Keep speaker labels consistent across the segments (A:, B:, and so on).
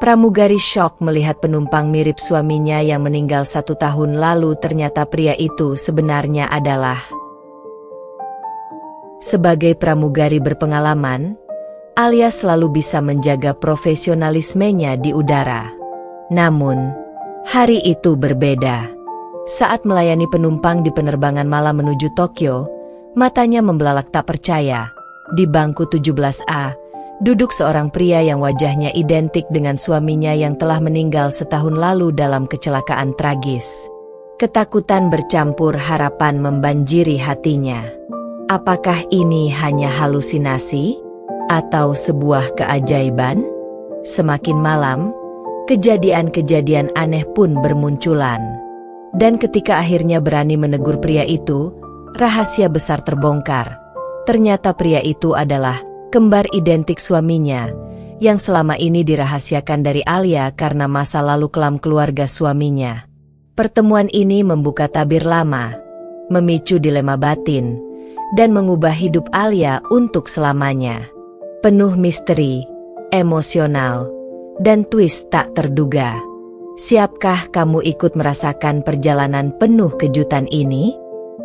A: Pramugari syok melihat penumpang mirip suaminya yang meninggal 1 tahun lalu. Ternyata pria itu sebenarnya adalah... Sebagai pramugari berpengalaman, Alia selalu bisa menjaga profesionalismenya di udara. Namun, hari itu berbeda. Saat melayani penumpang di penerbangan malam menuju Tokyo, matanya membelalak tak percaya. Di bangku 17A, duduk seorang pria yang wajahnya identik dengan suaminya yang telah meninggal setahun lalu dalam kecelakaan tragis. Ketakutan bercampur harapan membanjiri hatinya. Apakah ini hanya halusinasi? Atau sebuah keajaiban? Semakin malam, kejadian-kejadian aneh pun bermunculan. Dan ketika akhirnya berani menegur pria itu, rahasia besar terbongkar. Ternyata pria itu adalah kembar identik suaminya, yang selama ini dirahasiakan dari Alia karena masa lalu kelam keluarga suaminya. Pertemuan ini membuka tabir lama, memicu dilema batin, dan mengubah hidup Alia untuk selamanya. Penuh misteri, emosional, dan twist tak terduga. Siapkah kamu ikut merasakan perjalanan penuh kejutan ini?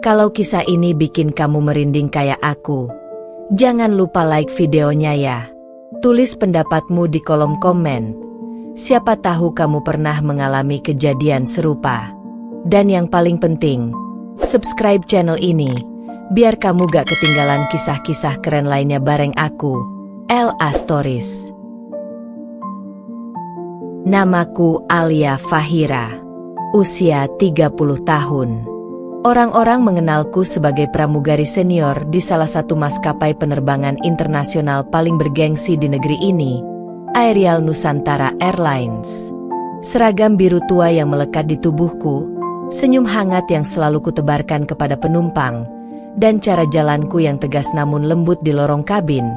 A: Kalau kisah ini bikin kamu merinding kayak aku, jangan lupa like videonya ya. Tulis pendapatmu di kolom komen. Siapa tahu kamu pernah mengalami kejadian serupa. Dan yang paling penting, subscribe channel ini, biar kamu gak ketinggalan kisah-kisah keren lainnya bareng aku, LA Stories. Namaku Alia Fahira, usia 30 tahun. Orang-orang mengenalku sebagai pramugari senior di salah satu maskapai penerbangan internasional paling bergengsi di negeri ini, Aerial Nusantara Airlines. Seragam biru tua yang melekat di tubuhku, senyum hangat yang selalu kutebarkan kepada penumpang, dan cara jalanku yang tegas namun lembut di lorong kabin,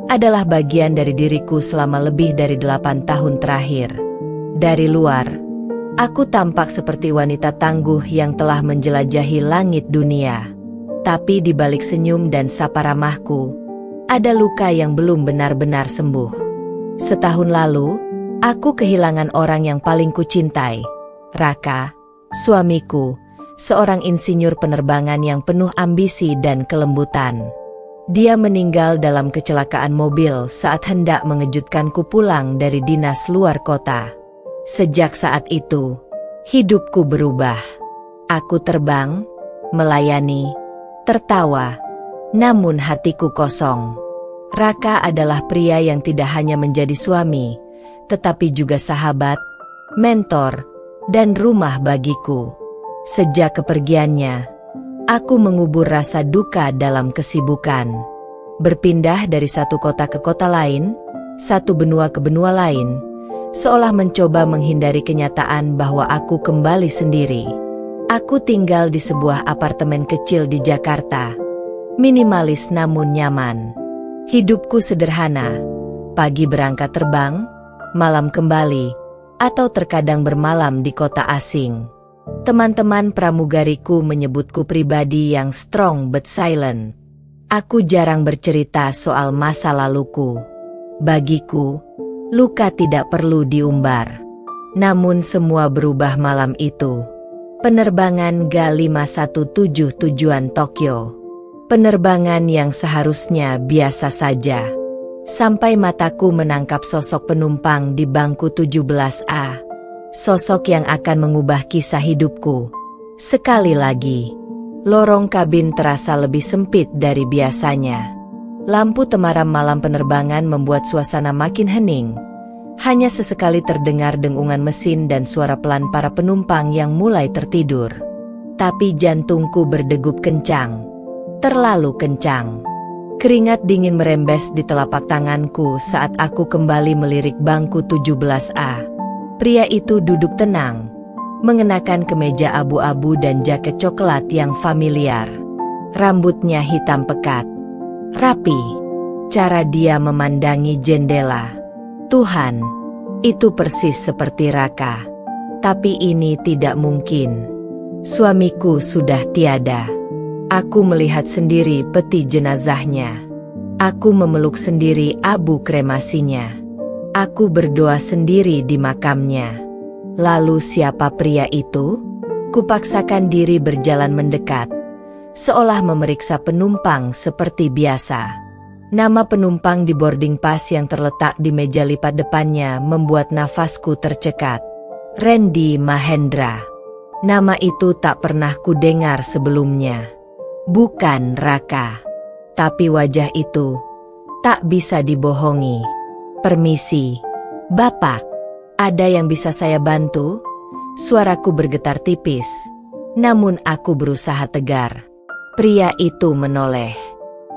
A: adalah bagian dari diriku selama lebih dari 8 tahun terakhir. Dari luar, aku tampak seperti wanita tangguh yang telah menjelajahi langit dunia. Tapi di balik senyum dan sapa ramahku, ada luka yang belum benar-benar sembuh. Setahun lalu, aku kehilangan orang yang paling kucintai, Raka, suamiku, seorang insinyur penerbangan yang penuh ambisi dan kelembutan. Dia meninggal dalam kecelakaan mobil saat hendak mengejutkanku pulang dari dinas luar kota. Sejak saat itu, hidupku berubah. Aku terbang, melayani, tertawa, namun hatiku kosong. Raka adalah pria yang tidak hanya menjadi suami, tetapi juga sahabat, mentor, dan rumah bagiku. Sejak kepergiannya, aku mengubur rasa duka dalam kesibukan. Berpindah dari satu kota ke kota lain, satu benua ke benua lain, seolah mencoba menghindari kenyataan bahwa aku kembali sendiri. Aku tinggal di sebuah apartemen kecil di Jakarta, minimalis namun nyaman. Hidupku sederhana, pagi berangkat terbang, malam kembali, atau terkadang bermalam di kota asing. Teman-teman pramugariku menyebutku pribadi yang strong but silent. Aku jarang bercerita soal masa laluku. Bagiku, luka tidak perlu diumbar. Namun semua berubah malam itu. Penerbangan G517 tujuan Tokyo. Penerbangan yang seharusnya biasa saja. Sampai mataku menangkap sosok penumpang di bangku 17A. Sosok yang akan mengubah kisah hidupku. Sekali lagi, lorong kabin terasa lebih sempit dari biasanya. Lampu temaram malam penerbangan membuat suasana makin hening. Hanya sesekali terdengar dengungan mesin dan suara pelan para penumpang yang mulai tertidur. Tapi jantungku berdegup kencang. Terlalu kencang. Keringat dingin merembes di telapak tanganku saat aku kembali melirik bangku 17A. Pria itu duduk tenang, mengenakan kemeja abu-abu dan jaket coklat yang familiar. Rambutnya hitam pekat, rapi. Cara dia memandangi jendela. Tuhan, itu persis seperti Raka. Tapi ini tidak mungkin. Suamiku sudah tiada. Aku melihat sendiri peti jenazahnya. Aku memeluk sendiri abu kremasinya. Aku berdoa sendiri di makamnya. Lalu siapa pria itu? Kupaksakan diri berjalan mendekat, seolah memeriksa penumpang seperti biasa. Nama penumpang di boarding pass yang terletak di meja lipat depannya membuat nafasku tercekat. Randy Mahendra. Nama itu tak pernah kudengar sebelumnya. Bukan Raka. Tapi wajah itu tak bisa dibohongi. Permisi, Bapak. Ada yang bisa saya bantu? Suaraku bergetar tipis. Namun aku berusaha tegar. Pria itu menoleh.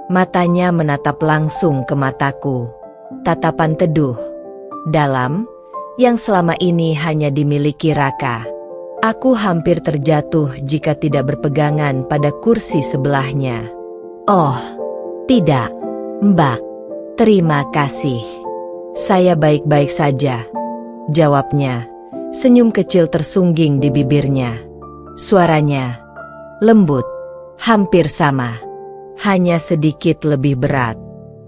A: Matanya menatap langsung ke mataku. Tatapan teduh, dalam, yang selama ini hanya dimiliki Raka. Aku hampir terjatuh jika tidak berpegangan pada kursi sebelahnya. Oh, tidak, Mbak. Terima kasih. Saya baik-baik saja, jawabnya. Senyum kecil tersungging di bibirnya. Suaranya lembut, hampir sama, hanya sedikit lebih berat.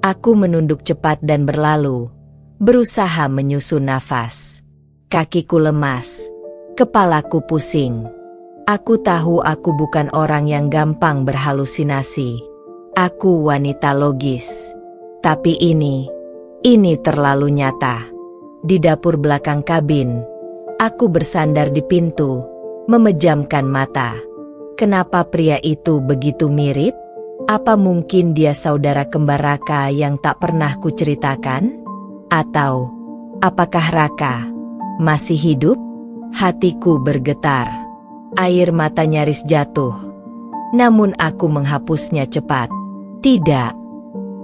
A: Aku menunduk cepat dan berlalu, berusaha menyusun nafas. Kakiku lemas, kepalaku pusing. Aku tahu aku bukan orang yang gampang berhalusinasi. Aku wanita logis. Tapi ini terlalu nyata. Di dapur belakang kabin, aku bersandar di pintu, memejamkan mata. Kenapa pria itu begitu mirip? Apa mungkin dia saudara kembar Raka yang tak pernah kuceritakan? Atau, apakah Raka masih hidup? Hatiku bergetar. Air mata nyaris jatuh. Namun aku menghapusnya cepat. Tidak,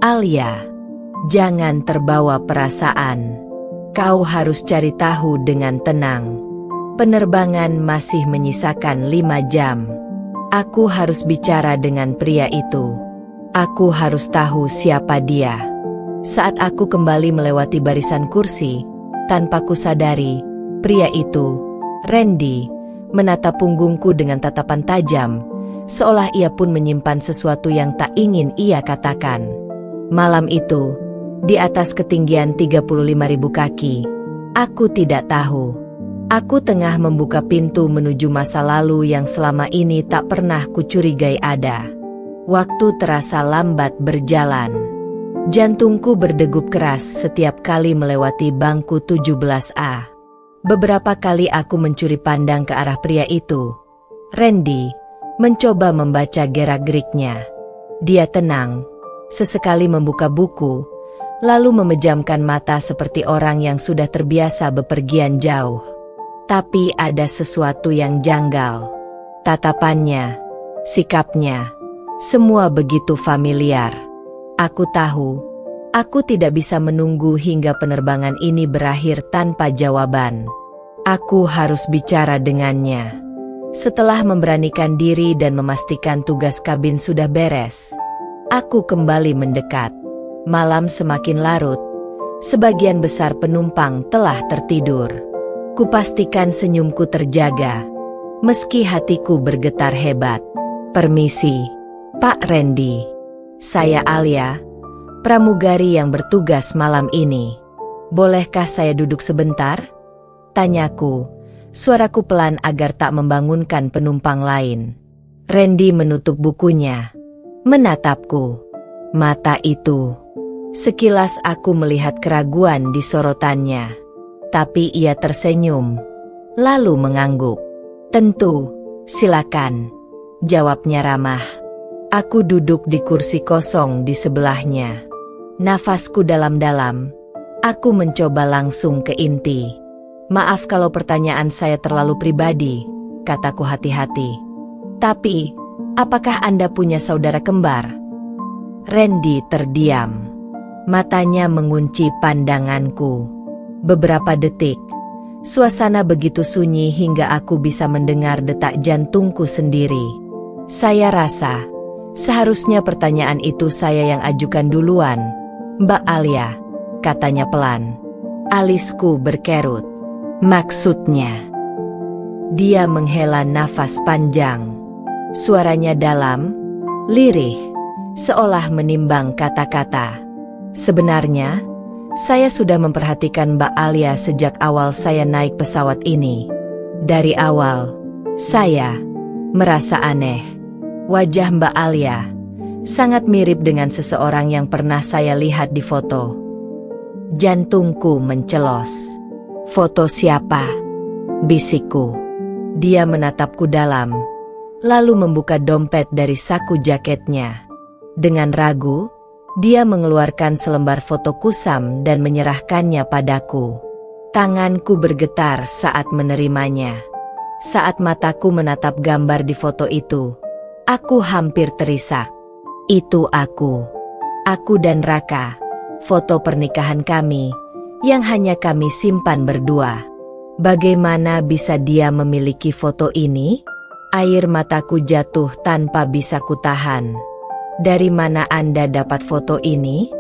A: Alia. Jangan terbawa perasaan. Kau harus cari tahu dengan tenang. Penerbangan masih menyisakan 5 jam. Aku harus bicara dengan pria itu. Aku harus tahu siapa dia. Saat aku kembali melewati barisan kursi, tanpa kusadari, pria itu, Randy, menatap punggungku dengan tatapan tajam, seolah ia pun menyimpan sesuatu yang tak ingin ia katakan. Malam itu, di atas ketinggian 35.000 kaki, aku tidak tahu. Aku tengah membuka pintu menuju masa lalu yang selama ini tak pernah kucurigai ada. Waktu terasa lambat berjalan. Jantungku berdegup keras setiap kali melewati bangku 17A. Beberapa kali aku mencuri pandang ke arah pria itu. Randy mencoba membaca gerak-geriknya. Dia tenang, sesekali membuka buku, lalu memejamkan mata seperti orang yang sudah terbiasa bepergian jauh. Tapi ada sesuatu yang janggal. Tatapannya, sikapnya, semua begitu familiar. Aku tahu, aku tidak bisa menunggu hingga penerbangan ini berakhir tanpa jawaban. Aku harus bicara dengannya. Setelah memberanikan diri dan memastikan tugas kabin sudah beres, aku kembali mendekat. Malam semakin larut, sebagian besar penumpang telah tertidur. Kupastikan senyumku terjaga, meski hatiku bergetar hebat. Permisi, Pak Randy. Saya Alia, pramugari yang bertugas malam ini. Bolehkah saya duduk sebentar? Tanyaku, suaraku pelan agar tak membangunkan penumpang lain. Randy menutup bukunya, menatapku. Mata itu, sekilas aku melihat keraguan di sorotannya. Tapi ia tersenyum, lalu mengangguk. Tentu, silakan, jawabnya ramah. Aku duduk di kursi kosong di sebelahnya. Nafasku dalam-dalam. Aku mencoba langsung ke inti. Maaf kalau pertanyaan saya terlalu pribadi, kataku hati-hati. Tapi, apakah Anda punya saudara kembar? Randy terdiam. Matanya mengunci pandanganku. Beberapa detik, suasana begitu sunyi hingga aku bisa mendengar detak jantungku sendiri. Saya rasa, seharusnya pertanyaan itu saya yang ajukan duluan. Mbak Alia, katanya pelan. Alisku berkerut. Maksudnya? Dia menghela nafas panjang. Suaranya dalam, lirih, seolah menimbang kata-kata. Sebenarnya, Saya sudah memperhatikan Mbak Alia sejak awal saya naik pesawat ini. Dari awal, saya merasa aneh. Wajah Mbak Alia sangat mirip dengan seseorang yang pernah saya lihat di foto. Jantungku mencelos. Foto siapa? Bisikku. Dia menatapku dalam, lalu membuka dompet dari saku jaketnya. Dengan ragu, dia mengeluarkan selembar foto kusam dan menyerahkannya padaku. Tanganku bergetar saat menerimanya. Saat mataku menatap gambar di foto itu, aku hampir terisak. Itu aku dan Raka, foto pernikahan kami, yang hanya kami simpan berdua. Bagaimana bisa dia memiliki foto ini? Air mataku jatuh tanpa bisa kutahan. Dari mana Anda dapat foto ini?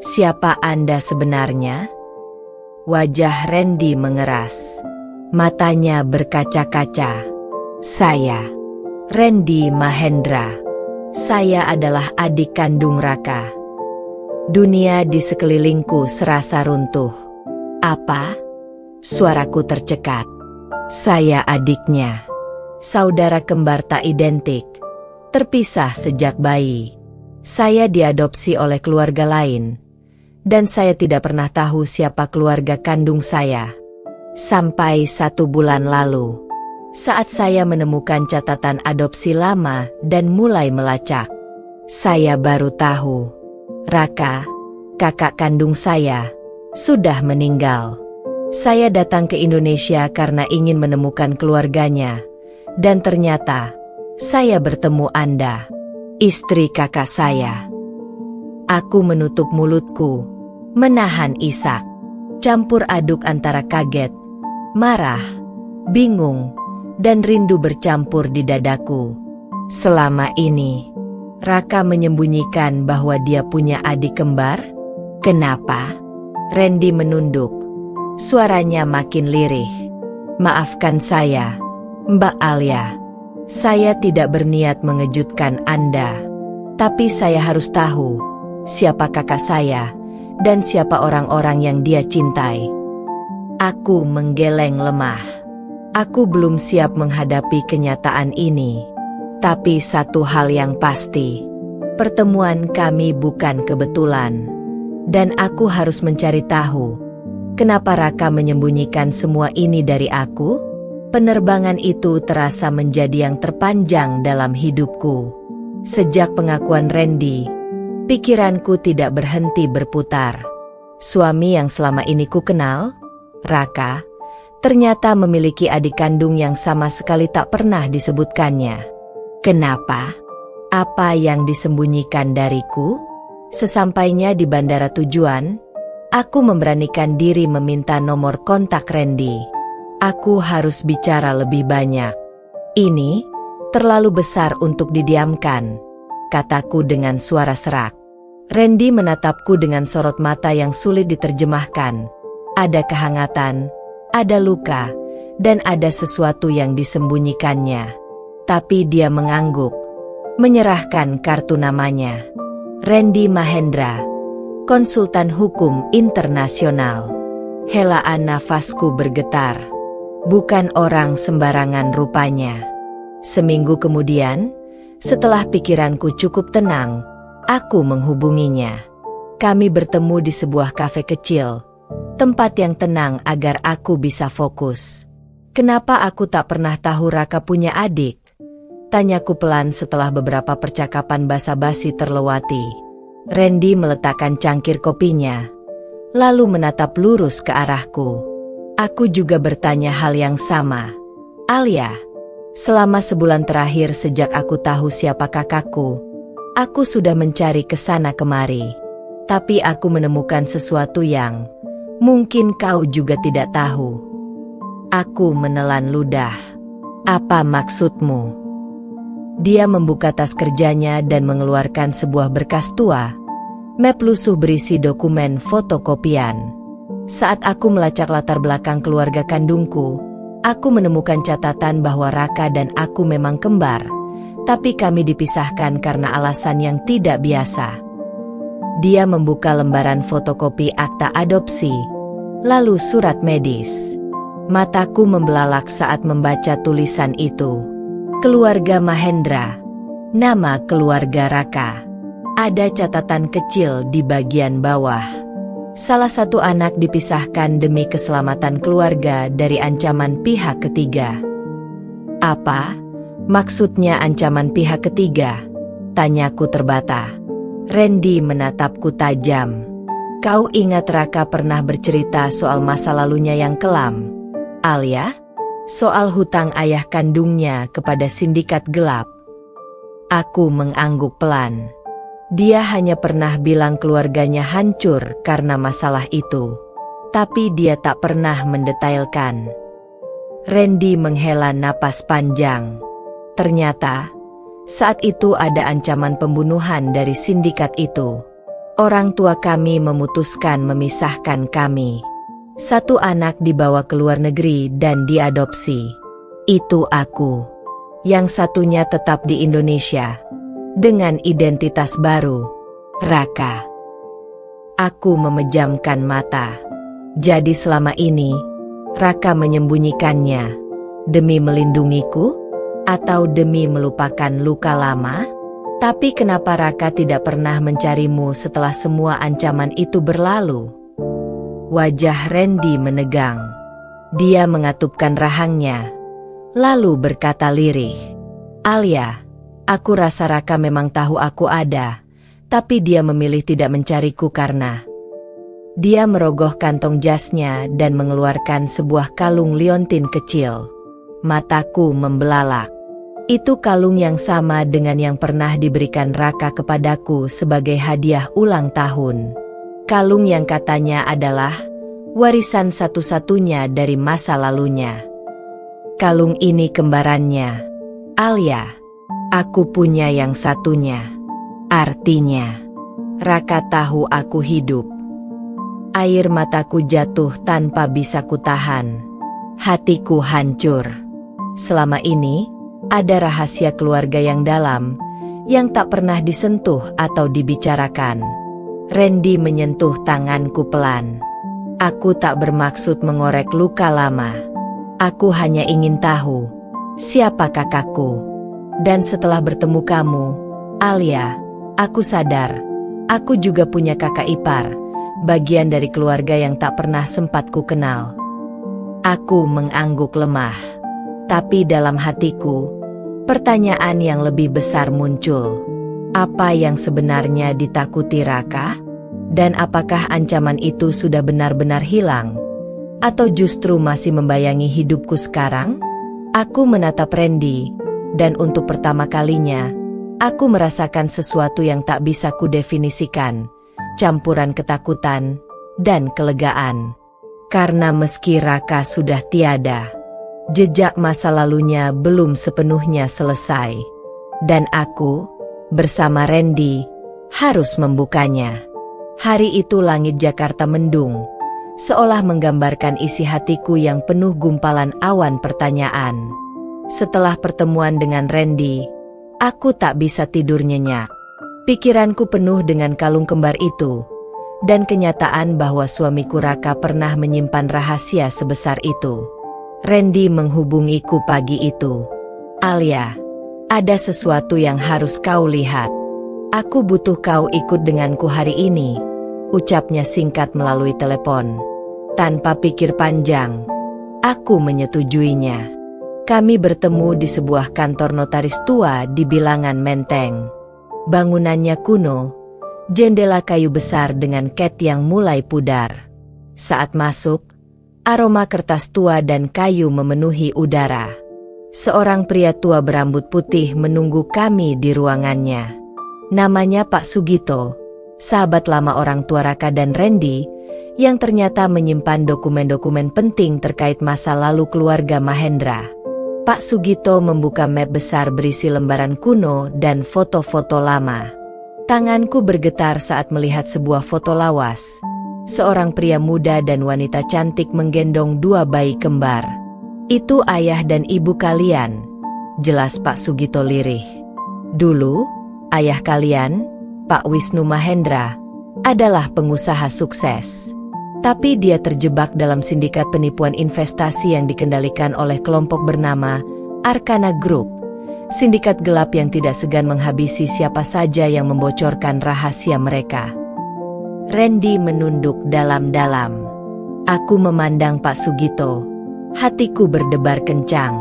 A: Siapa Anda sebenarnya? Wajah Randy mengeras. Matanya berkaca-kaca. Saya, Randy Mahendra. Saya adalah adik kandung Raka. Dunia di sekelilingku serasa runtuh. Apa? Suaraku tercekat. Saya adiknya. Saudara kembar tak identik. Terpisah sejak bayi. Saya diadopsi oleh keluarga lain. Dan saya tidak pernah tahu siapa keluarga kandung saya. Sampai 1 bulan lalu, saat saya menemukan catatan adopsi lama dan mulai melacak, saya baru tahu, Raka, kakak kandung saya, sudah meninggal. Saya datang ke Indonesia karena ingin menemukan keluarganya, dan ternyata, saya bertemu Anda, istri kakak saya. Aku menutup mulutku, menahan isak, campur aduk antara kaget, marah, bingung, dan rindu bercampur di dadaku. Selama ini, Raka menyembunyikan bahwa dia punya adik kembar. Kenapa? Randy menunduk. Suaranya makin lirih. Maafkan saya, Mbak Alia. Saya tidak berniat mengejutkan Anda. Tapi saya harus tahu siapa kakak saya dan siapa orang-orang yang dia cintai. Aku menggeleng lemah. Aku belum siap menghadapi kenyataan ini. Tapi satu hal yang pasti, pertemuan kami bukan kebetulan. Dan aku harus mencari tahu, kenapa Raka menyembunyikan semua ini dari aku? Penerbangan itu terasa menjadi yang terpanjang dalam hidupku. Sejak pengakuan Randy, pikiranku tidak berhenti berputar. Suami yang selama ini ku kenal, Raka, ternyata memiliki adik kandung yang sama sekali tak pernah disebutkannya. Kenapa? Apa yang disembunyikan dariku? Sesampainya di bandara tujuan, aku memberanikan diri meminta nomor kontak Randy. Aku harus bicara lebih banyak. Ini terlalu besar untuk didiamkan, kataku dengan suara serak. Randy menatapku dengan sorot mata yang sulit diterjemahkan. Ada kehangatan, ada luka, dan ada sesuatu yang disembunyikannya. Tapi dia mengangguk, menyerahkan kartu namanya. Randy Mahendra, konsultan hukum internasional. Helaan nafasku bergetar. Bukan orang sembarangan rupanya. Seminggu kemudian, setelah pikiranku cukup tenang, aku menghubunginya. Kami bertemu di sebuah kafe kecil, tempat yang tenang agar aku bisa fokus. Kenapa aku tak pernah tahu Raka punya adik? Tanyaku pelan setelah beberapa percakapan basa-basi terlewati. Randy meletakkan cangkir kopinya, lalu menatap lurus ke arahku. Aku juga bertanya hal yang sama. Alia, selama sebulan terakhir sejak aku tahu siapa kakakku, aku sudah mencari kesana kemari. Tapi aku menemukan sesuatu yang mungkin kau juga tidak tahu. Aku menelan ludah. Apa maksudmu? Dia membuka tas kerjanya dan mengeluarkan sebuah berkas tua, map lusuh berisi dokumen fotokopian. Saat aku melacak latar belakang keluarga kandungku, aku menemukan catatan bahwa Raka dan aku memang kembar, tapi kami dipisahkan karena alasan yang tidak biasa. Dia membuka lembaran fotokopi akta adopsi, lalu surat medis. Mataku membelalak saat membaca tulisan itu. Keluarga Mahendra. Nama keluarga Raka. Ada catatan kecil di bagian bawah. Salah satu anak dipisahkan demi keselamatan keluarga dari ancaman pihak ketiga. Apa? Maksudnya ancaman pihak ketiga? Tanyaku terbata. Randy menatapku tajam. Kau ingat Raka pernah bercerita soal masa lalunya yang kelam? Alia? Soal hutang ayah kandungnya kepada sindikat gelap. Aku mengangguk pelan. Dia hanya pernah bilang keluarganya hancur karena masalah itu. Tapi dia tak pernah mendetailkan. Randy menghela napas panjang. Ternyata, saat itu ada ancaman pembunuhan dari sindikat itu. Orang tua kami memutuskan memisahkan kami. Satu anak dibawa ke luar negeri dan diadopsi. Itu aku. Yang satunya tetap di Indonesia. Dengan identitas baru. Raka. Aku memejamkan mata. Jadi selama ini, Raka menyembunyikannya. Demi melindungiku? Atau demi melupakan luka lama? Tapi kenapa Raka tidak pernah mencarimu setelah semua ancaman itu berlalu? Wajah Randy menegang. Dia mengatupkan rahangnya. Lalu berkata lirih, Alia, aku rasa Raka memang tahu aku ada, tapi dia memilih tidak mencariku karena... Dia merogoh kantong jasnya dan mengeluarkan sebuah kalung liontin kecil. Mataku membelalak. Itu kalung yang sama dengan yang pernah diberikan Raka kepadaku sebagai hadiah ulang tahun. Kalung yang katanya adalah warisan satu-satunya dari masa lalunya. Kalung ini kembarannya. Alia, aku punya yang satunya. Artinya, Raka tahu aku hidup. Air mataku jatuh tanpa bisa kutahan. Hatiku hancur. Selama ini, ada rahasia keluarga yang dalam, yang tak pernah disentuh atau dibicarakan. Randy menyentuh tanganku pelan. Aku tak bermaksud mengorek luka lama. Aku hanya ingin tahu, siapa kakakku. Dan setelah bertemu kamu, Alia, aku sadar, aku juga punya kakak ipar, bagian dari keluarga yang tak pernah sempat ku kenal. Aku mengangguk lemah. Tapi dalam hatiku, pertanyaan yang lebih besar muncul. Apa yang sebenarnya ditakuti Raka? Dan apakah ancaman itu sudah benar-benar hilang? Atau justru masih membayangi hidupku sekarang? Aku menatap Randy, dan untuk pertama kalinya, aku merasakan sesuatu yang tak bisa kudefinisikan, campuran ketakutan dan kelegaan. Karena meski Raka sudah tiada, jejak masa lalunya belum sepenuhnya selesai. Dan aku, bersama Randy, harus membukanya. Hari itu langit Jakarta mendung, seolah menggambarkan isi hatiku yang penuh gumpalan awan pertanyaan. Setelah pertemuan dengan Randy, aku tak bisa tidur nyenyak. Pikiranku penuh dengan kalung kembar itu, dan kenyataan bahwa suamiku Raka pernah menyimpan rahasia sebesar itu. Randy menghubungiku pagi itu. Alia, ada sesuatu yang harus kau lihat. Aku butuh kau ikut denganku hari ini, ucapnya singkat melalui telepon. Tanpa pikir panjang, aku menyetujuinya. Kami bertemu di sebuah kantor notaris tua di bilangan Menteng. Bangunannya kuno, jendela kayu besar dengan cat yang mulai pudar. Saat masuk, aroma kertas tua dan kayu memenuhi udara. Seorang pria tua berambut putih menunggu kami di ruangannya. Namanya Pak Sugito, sahabat lama orang tua Raka dan Randy, yang ternyata menyimpan dokumen-dokumen penting terkait masa lalu keluarga Mahendra. Pak Sugito membuka map besar berisi lembaran kuno dan foto-foto lama. Tanganku bergetar saat melihat sebuah foto lawas. Seorang pria muda dan wanita cantik menggendong dua bayi kembar. Itu ayah dan ibu kalian, jelas Pak Sugito lirih. Dulu, ayah kalian, Pak Wisnu Mahendra, adalah pengusaha sukses. Tapi dia terjebak dalam sindikat penipuan investasi yang dikendalikan oleh kelompok bernama Arkana Group. Sindikat gelap yang tidak segan menghabisi siapa saja yang membocorkan rahasia mereka. Randy menunduk dalam-dalam. Aku memandang Pak Sugito. Hatiku berdebar kencang.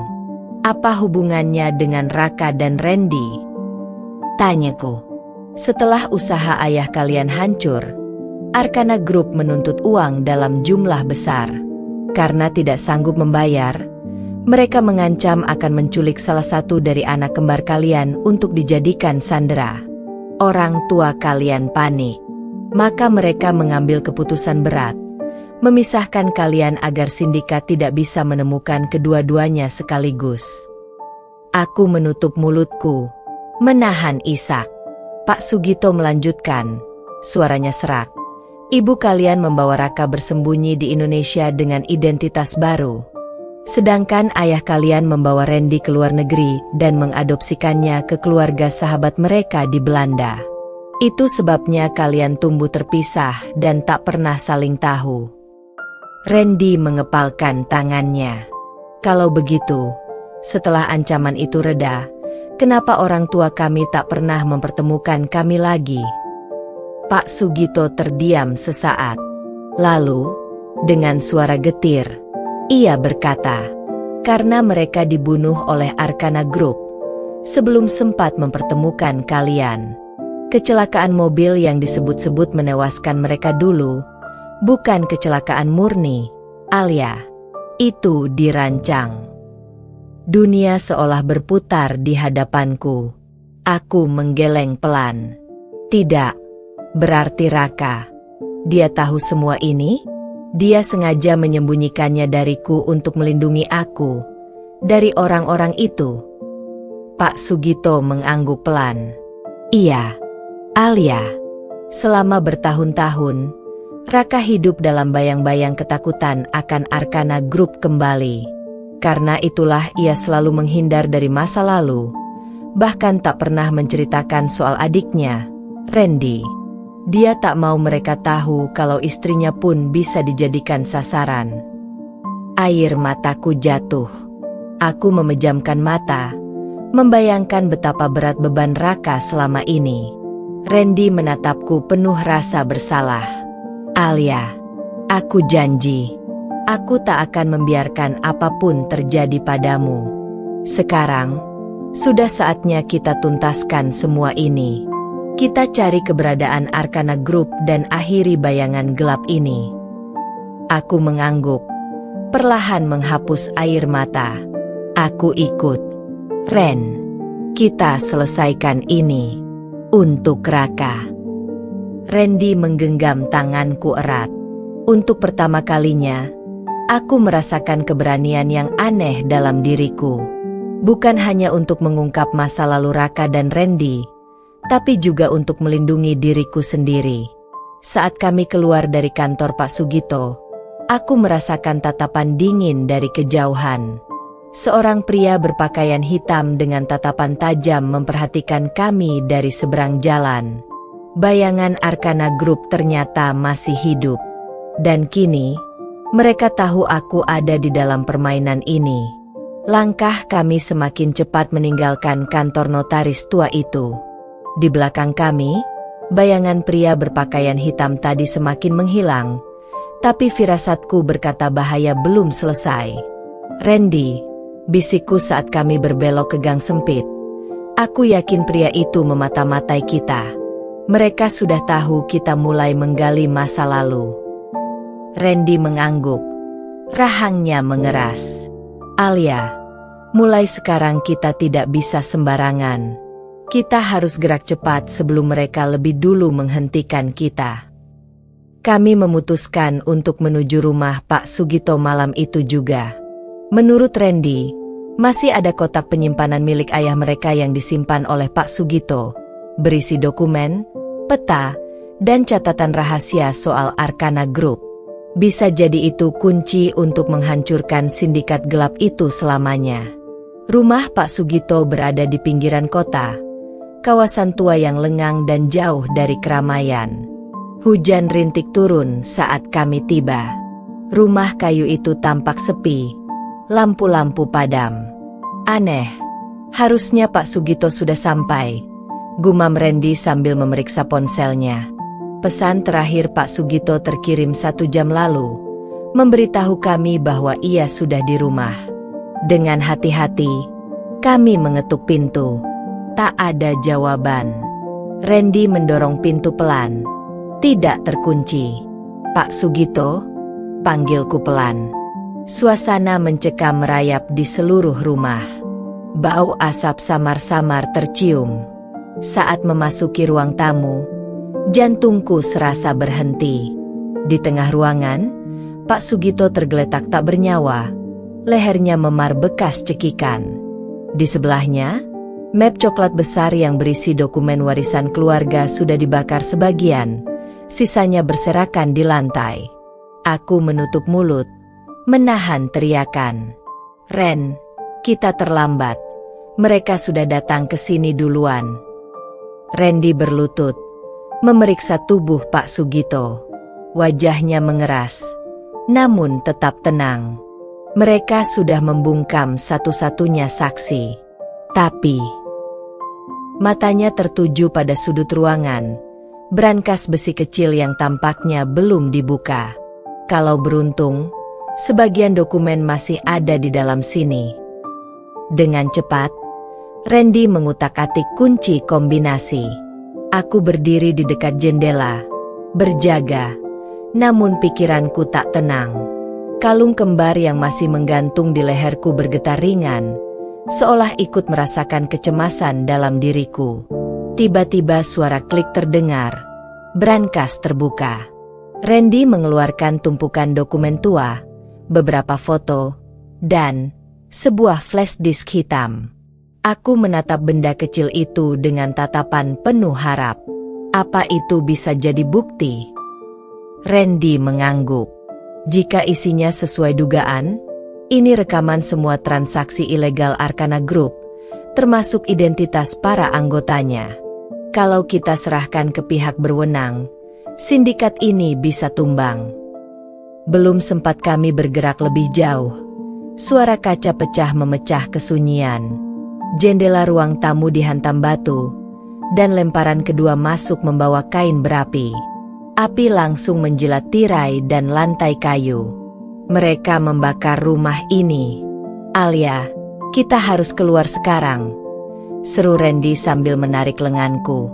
A: Apa hubungannya dengan Raka dan Randy? Tanyaku. Setelah usaha ayah kalian hancur, Arkana Group menuntut uang dalam jumlah besar. Karena tidak sanggup membayar, mereka mengancam akan menculik salah satu dari anak kembar kalian untuk dijadikan sandera. Orang tua kalian panik. Maka mereka mengambil keputusan berat, memisahkan kalian agar sindikat tidak bisa menemukan kedua-duanya sekaligus. Aku menutup mulutku, menahan isak. Pak Sugito melanjutkan, suaranya serak. Ibu kalian membawa Raka bersembunyi di Indonesia dengan identitas baru. Sedangkan ayah kalian membawa Randy ke luar negeri dan mengadopsikannya ke keluarga sahabat mereka di Belanda. Itu sebabnya kalian tumbuh terpisah dan tak pernah saling tahu. Randy mengepalkan tangannya. Kalau begitu, setelah ancaman itu reda, kenapa orang tua kami tak pernah mempertemukan kami lagi? Pak Sugito terdiam sesaat. Lalu, dengan suara getir, ia berkata, karena mereka dibunuh oleh Arkana Group sebelum sempat mempertemukan kalian. Kecelakaan mobil yang disebut-sebut menewaskan mereka dulu, bukan kecelakaan murni, Alia. Itu dirancang. Dunia seolah berputar di hadapanku. Aku menggeleng pelan. Tidak, berarti Raka. Dia tahu semua ini? Dia sengaja menyembunyikannya dariku untuk melindungi aku dari orang-orang itu. Pak Sugito mengangguk pelan. Iya, Alia. Selama bertahun-tahun, Raka hidup dalam bayang-bayang ketakutan akan Arkana Group kembali. Karena itulah ia selalu menghindar dari masa lalu, bahkan tak pernah menceritakan soal adiknya, Randy. Dia tak mau mereka tahu kalau istrinya pun bisa dijadikan sasaran. Air mataku jatuh. Aku memejamkan mata, membayangkan betapa berat beban Raka selama ini. Randy menatapku penuh rasa bersalah. Alia, aku janji, aku tak akan membiarkan apapun terjadi padamu. Sekarang, sudah saatnya kita tuntaskan semua ini. Kita cari keberadaan Arkana Group dan akhiri bayangan gelap ini. Aku mengangguk, perlahan menghapus air mata. Aku ikut. Ren, kita selesaikan ini. Untuk Raka. Randy menggenggam tanganku erat. Untuk pertama kalinya, aku merasakan keberanian yang aneh dalam diriku. Bukan hanya untuk mengungkap masa lalu Raka dan Randy, tapi juga untuk melindungi diriku sendiri. Saat kami keluar dari kantor Pak Sugito, aku merasakan tatapan dingin dari kejauhan. Seorang pria berpakaian hitam dengan tatapan tajam memperhatikan kami dari seberang jalan. Bayangan Arkana Group ternyata masih hidup. Dan kini, mereka tahu aku ada di dalam permainan ini. Langkah kami semakin cepat meninggalkan kantor notaris tua itu. Di belakang kami, bayangan pria berpakaian hitam tadi semakin menghilang, tapi firasatku berkata bahaya belum selesai. Randy, bisikku saat kami berbelok ke gang sempit. Aku yakin pria itu memata-matai kita. Mereka sudah tahu kita mulai menggali masa lalu. Randy mengangguk. Rahangnya mengeras. Alia, mulai sekarang kita tidak bisa sembarangan. Kita harus gerak cepat sebelum mereka lebih dulu menghentikan kita. Kami memutuskan untuk menuju rumah Pak Sugito malam itu juga. Menurut Randy, masih ada kotak penyimpanan milik ayah mereka yang disimpan oleh Pak Sugito, berisi dokumen, peta, dan catatan rahasia soal Arkana Group. Bisa jadi itu kunci untuk menghancurkan sindikat gelap itu selamanya. Rumah Pak Sugito berada di pinggiran kota, kawasan tua yang lengang dan jauh dari keramaian. Hujan rintik turun saat kami tiba. Rumah kayu itu tampak sepi, lampu-lampu padam. Aneh, harusnya Pak Sugito sudah sampai, gumam Randy sambil memeriksa ponselnya. Pesan terakhir Pak Sugito terkirim 1 jam lalu, memberitahu kami bahwa ia sudah di rumah. Dengan hati-hati, kami mengetuk pintu. Tak ada jawaban. Randy mendorong pintu pelan. Tidak terkunci. Pak Sugito, panggilku pelan. Suasana mencekam merayap di seluruh rumah. Bau asap samar-samar tercium. Saat memasuki ruang tamu, jantungku serasa berhenti. Di tengah ruangan, Pak Sugito tergeletak tak bernyawa. Lehernya memar bekas cekikan. Di sebelahnya, map coklat besar yang berisi dokumen warisan keluarga sudah dibakar sebagian. Sisanya berserakan di lantai. Aku menutup mulut, menahan teriakan. Ren, kita terlambat. Mereka sudah datang ke sini duluan. Randy berlutut, memeriksa tubuh Pak Sugito. Wajahnya mengeras, namun tetap tenang. Mereka sudah membungkam satu-satunya saksi. Tapi matanya tertuju pada sudut ruangan. Brankas besi kecil yang tampaknya belum dibuka. Kalau beruntung, sebagian dokumen masih ada di dalam sini. Dengan cepat, Randy mengutak-atik kunci kombinasi. Aku berdiri di dekat jendela, berjaga, namun pikiranku tak tenang. Kalung kembar yang masih menggantung di leherku bergetar ringan, seolah ikut merasakan kecemasan dalam diriku. Tiba-tiba suara klik terdengar. Brankas terbuka. Randy mengeluarkan tumpukan dokumen tua, beberapa foto, dan sebuah flash disk hitam. Aku menatap benda kecil itu dengan tatapan penuh harap. Apa itu bisa jadi bukti? Randy mengangguk. Jika isinya sesuai dugaan, ini rekaman semua transaksi ilegal Arkana Group, termasuk identitas para anggotanya. Kalau kita serahkan ke pihak berwenang, sindikat ini bisa tumbang. Belum sempat kami bergerak lebih jauh, suara kaca pecah memecah kesunyian. Jendela ruang tamu dihantam batu, dan lemparan kedua masuk membawa kain berapi. Api langsung menjilat tirai dan lantai kayu. Mereka membakar rumah ini. Alia, kita harus keluar sekarang, seru Randy sambil menarik lenganku.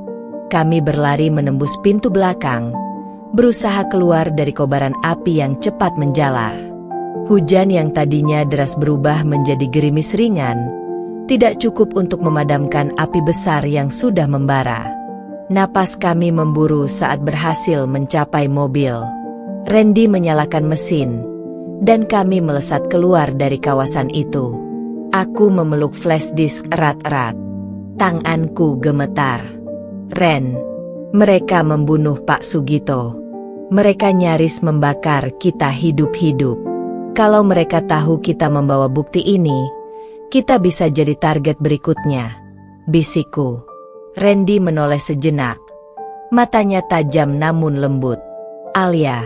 A: Kami berlari menembus pintu belakang, berusaha keluar dari kobaran api yang cepat menjalar. Hujan yang tadinya deras berubah menjadi gerimis ringan, tidak cukup untuk memadamkan api besar yang sudah membara. Napas kami memburu saat berhasil mencapai mobil. Randy menyalakan mesin, dan kami melesat keluar dari kawasan itu. Aku memeluk flash disk erat-erat. Tanganku gemetar. Ren, mereka membunuh Pak Sugito. Mereka nyaris membakar kita hidup-hidup. Kalau mereka tahu kita membawa bukti ini, kita bisa jadi target berikutnya, bisikku. Randy menoleh sejenak. Matanya tajam namun lembut. Alia,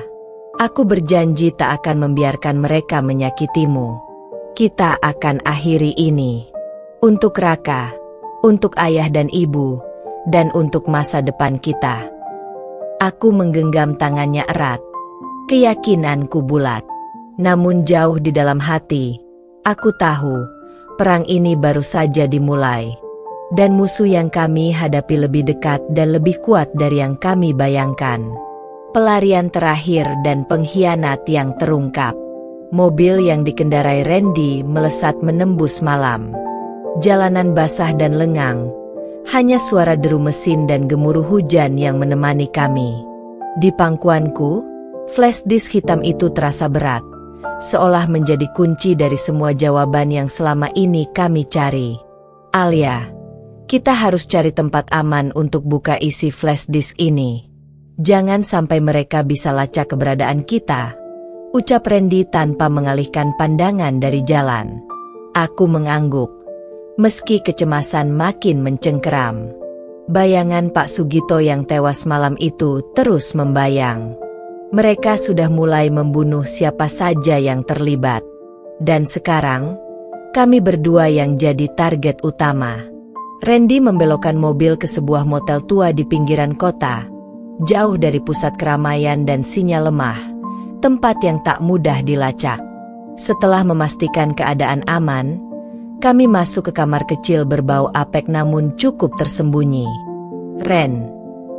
A: aku berjanji tak akan membiarkan mereka menyakitimu. Kita akan akhiri ini. Untuk Raka, untuk ayah dan ibu, dan untuk masa depan kita. Aku menggenggam tangannya erat. Keyakinanku bulat. Namun jauh di dalam hati, aku tahu, perang ini baru saja dimulai. Dan musuh yang kami hadapi lebih dekat dan lebih kuat dari yang kami bayangkan. Pelarian terakhir dan pengkhianat yang terungkap. Mobil yang dikendarai Randy melesat menembus malam. Jalanan basah dan lengang. Hanya suara deru mesin dan gemuruh hujan yang menemani kami. Di pangkuanku, flash disk hitam itu terasa berat. Seolah menjadi kunci dari semua jawaban yang selama ini kami cari. Alia, kita harus cari tempat aman untuk buka isi flash disk ini. Jangan sampai mereka bisa lacak keberadaan kita, ucap Randy tanpa mengalihkan pandangan dari jalan. Aku mengangguk, meski kecemasan makin mencengkeram. Bayangan Pak Sugito yang tewas malam itu terus membayang. Mereka sudah mulai membunuh siapa saja yang terlibat. Dan sekarang, kami berdua yang jadi target utama. Randy membelokkan mobil ke sebuah motel tua di pinggiran kota, jauh dari pusat keramaian dan sinyal lemah, tempat yang tak mudah dilacak. Setelah memastikan keadaan aman, kami masuk ke kamar kecil berbau apek namun cukup tersembunyi. Ren,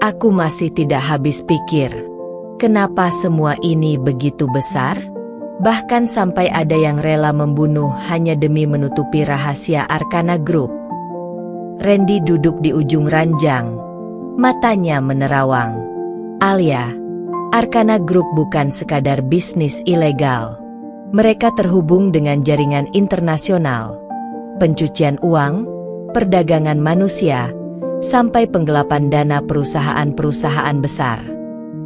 A: aku masih tidak habis pikir. Kenapa semua ini begitu besar? Bahkan sampai ada yang rela membunuh hanya demi menutupi rahasia Arcana Group. Randy duduk di ujung ranjang, matanya menerawang. Alia, Arcana Group bukan sekadar bisnis ilegal. Mereka terhubung dengan jaringan internasional, pencucian uang, perdagangan manusia, sampai penggelapan dana perusahaan-perusahaan besar.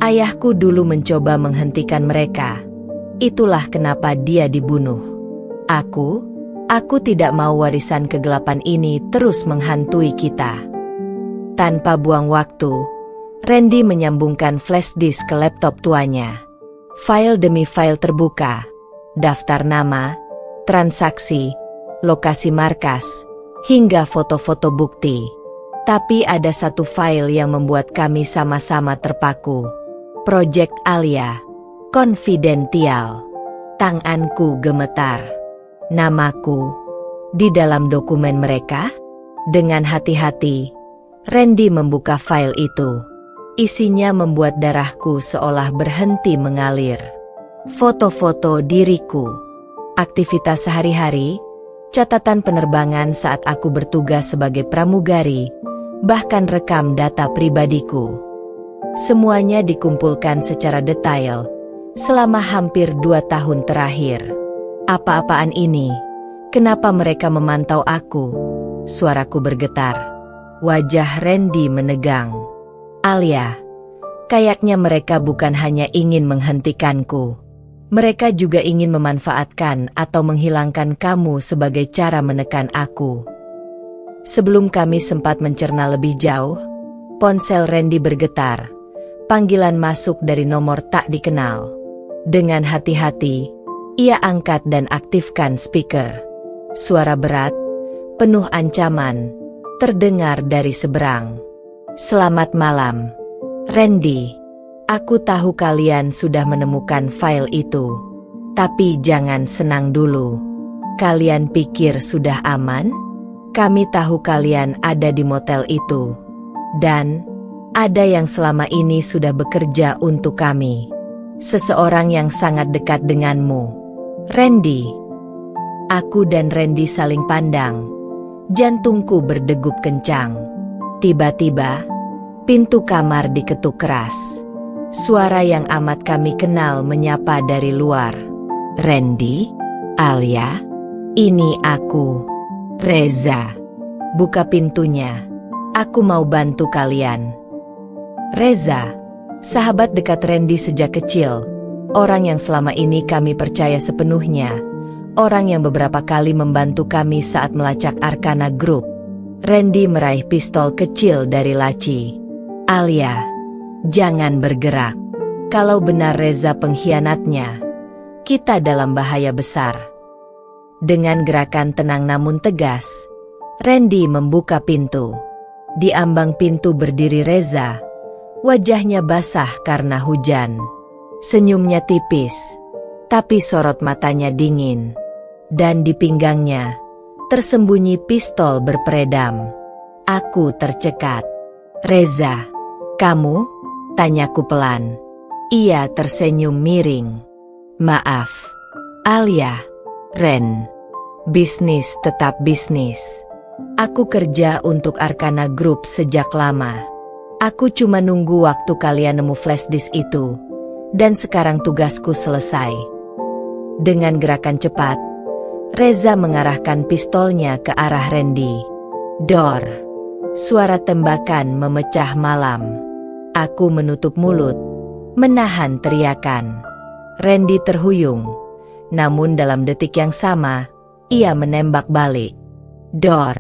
A: Ayahku dulu mencoba menghentikan mereka. Itulah kenapa dia dibunuh. Aku tidak mau warisan kegelapan ini terus menghantui kita. Tanpa buang waktu, Randy menyambungkan flash disk ke laptop tuanya. File demi file terbuka, daftar nama, transaksi, lokasi markas, hingga foto-foto bukti. Tapi ada satu file yang membuat kami sama-sama terpaku. Project Alia, konfidensial. Tanganku gemetar. Namaku di dalam dokumen mereka. Dengan hati-hati, Randy membuka file itu. Isinya membuat darahku seolah berhenti mengalir. Foto-foto diriku, aktivitas sehari-hari, catatan penerbangan saat aku bertugas sebagai pramugari, bahkan rekam data pribadiku. Semuanya dikumpulkan secara detail selama hampir 2 tahun terakhir. Apa-apaan ini? Kenapa mereka memantau aku? Suaraku bergetar. Wajah Randy menegang. Alia, kayaknya mereka bukan hanya ingin menghentikanku. Mereka juga ingin memanfaatkan atau menghilangkan kamu sebagai cara menekan aku. Sebelum kami sempat mencerna lebih jauh, ponsel Randy bergetar. Panggilan masuk dari nomor tak dikenal. Dengan hati-hati, ia angkat dan aktifkan speaker. Suara berat, penuh ancaman, terdengar dari seberang. Selamat malam, Randy. Aku tahu kalian sudah menemukan file itu. Tapi jangan senang dulu. Kalian pikir sudah aman? Kami tahu kalian ada di motel itu. Dan ada yang selama ini sudah bekerja untuk kami. Seseorang yang sangat dekat denganmu, Randy. Aku dan Randy saling pandang. Jantungku berdegup kencang. Tiba-tiba, pintu kamar diketuk keras. Suara yang amat kami kenal menyapa dari luar. Randy, Alia, ini aku, Reza. Buka pintunya. Aku mau bantu kalian. Reza, sahabat dekat Randy sejak kecil. Orang yang selama ini kami percaya sepenuhnya. Orang yang beberapa kali membantu kami saat melacak Arcana Group. Randy meraih pistol kecil dari laci. Alia, jangan bergerak. Kalau benar Reza pengkhianatnya, kita dalam bahaya besar. Dengan gerakan tenang namun tegas, Randy membuka pintu. Di ambang pintu berdiri Reza. Wajahnya basah karena hujan. Senyumnya tipis, tapi sorot matanya dingin. Dan di pinggangnya tersembunyi pistol berperedam. Aku tercekat. Reza, kamu? Tanyaku pelan. Ia tersenyum miring. Maaf, Alia. Ren. Bisnis tetap bisnis. Aku kerja untuk Arcana Group sejak lama. Aku cuma nunggu waktu kalian nemu flash disk itu. Dan sekarang tugasku selesai. Dengan gerakan cepat, Reza mengarahkan pistolnya ke arah Randy. Dor. Suara tembakan memecah malam. Aku menutup mulut, menahan teriakan. Randy terhuyung. Namun dalam detik yang sama, ia menembak balik. Dor.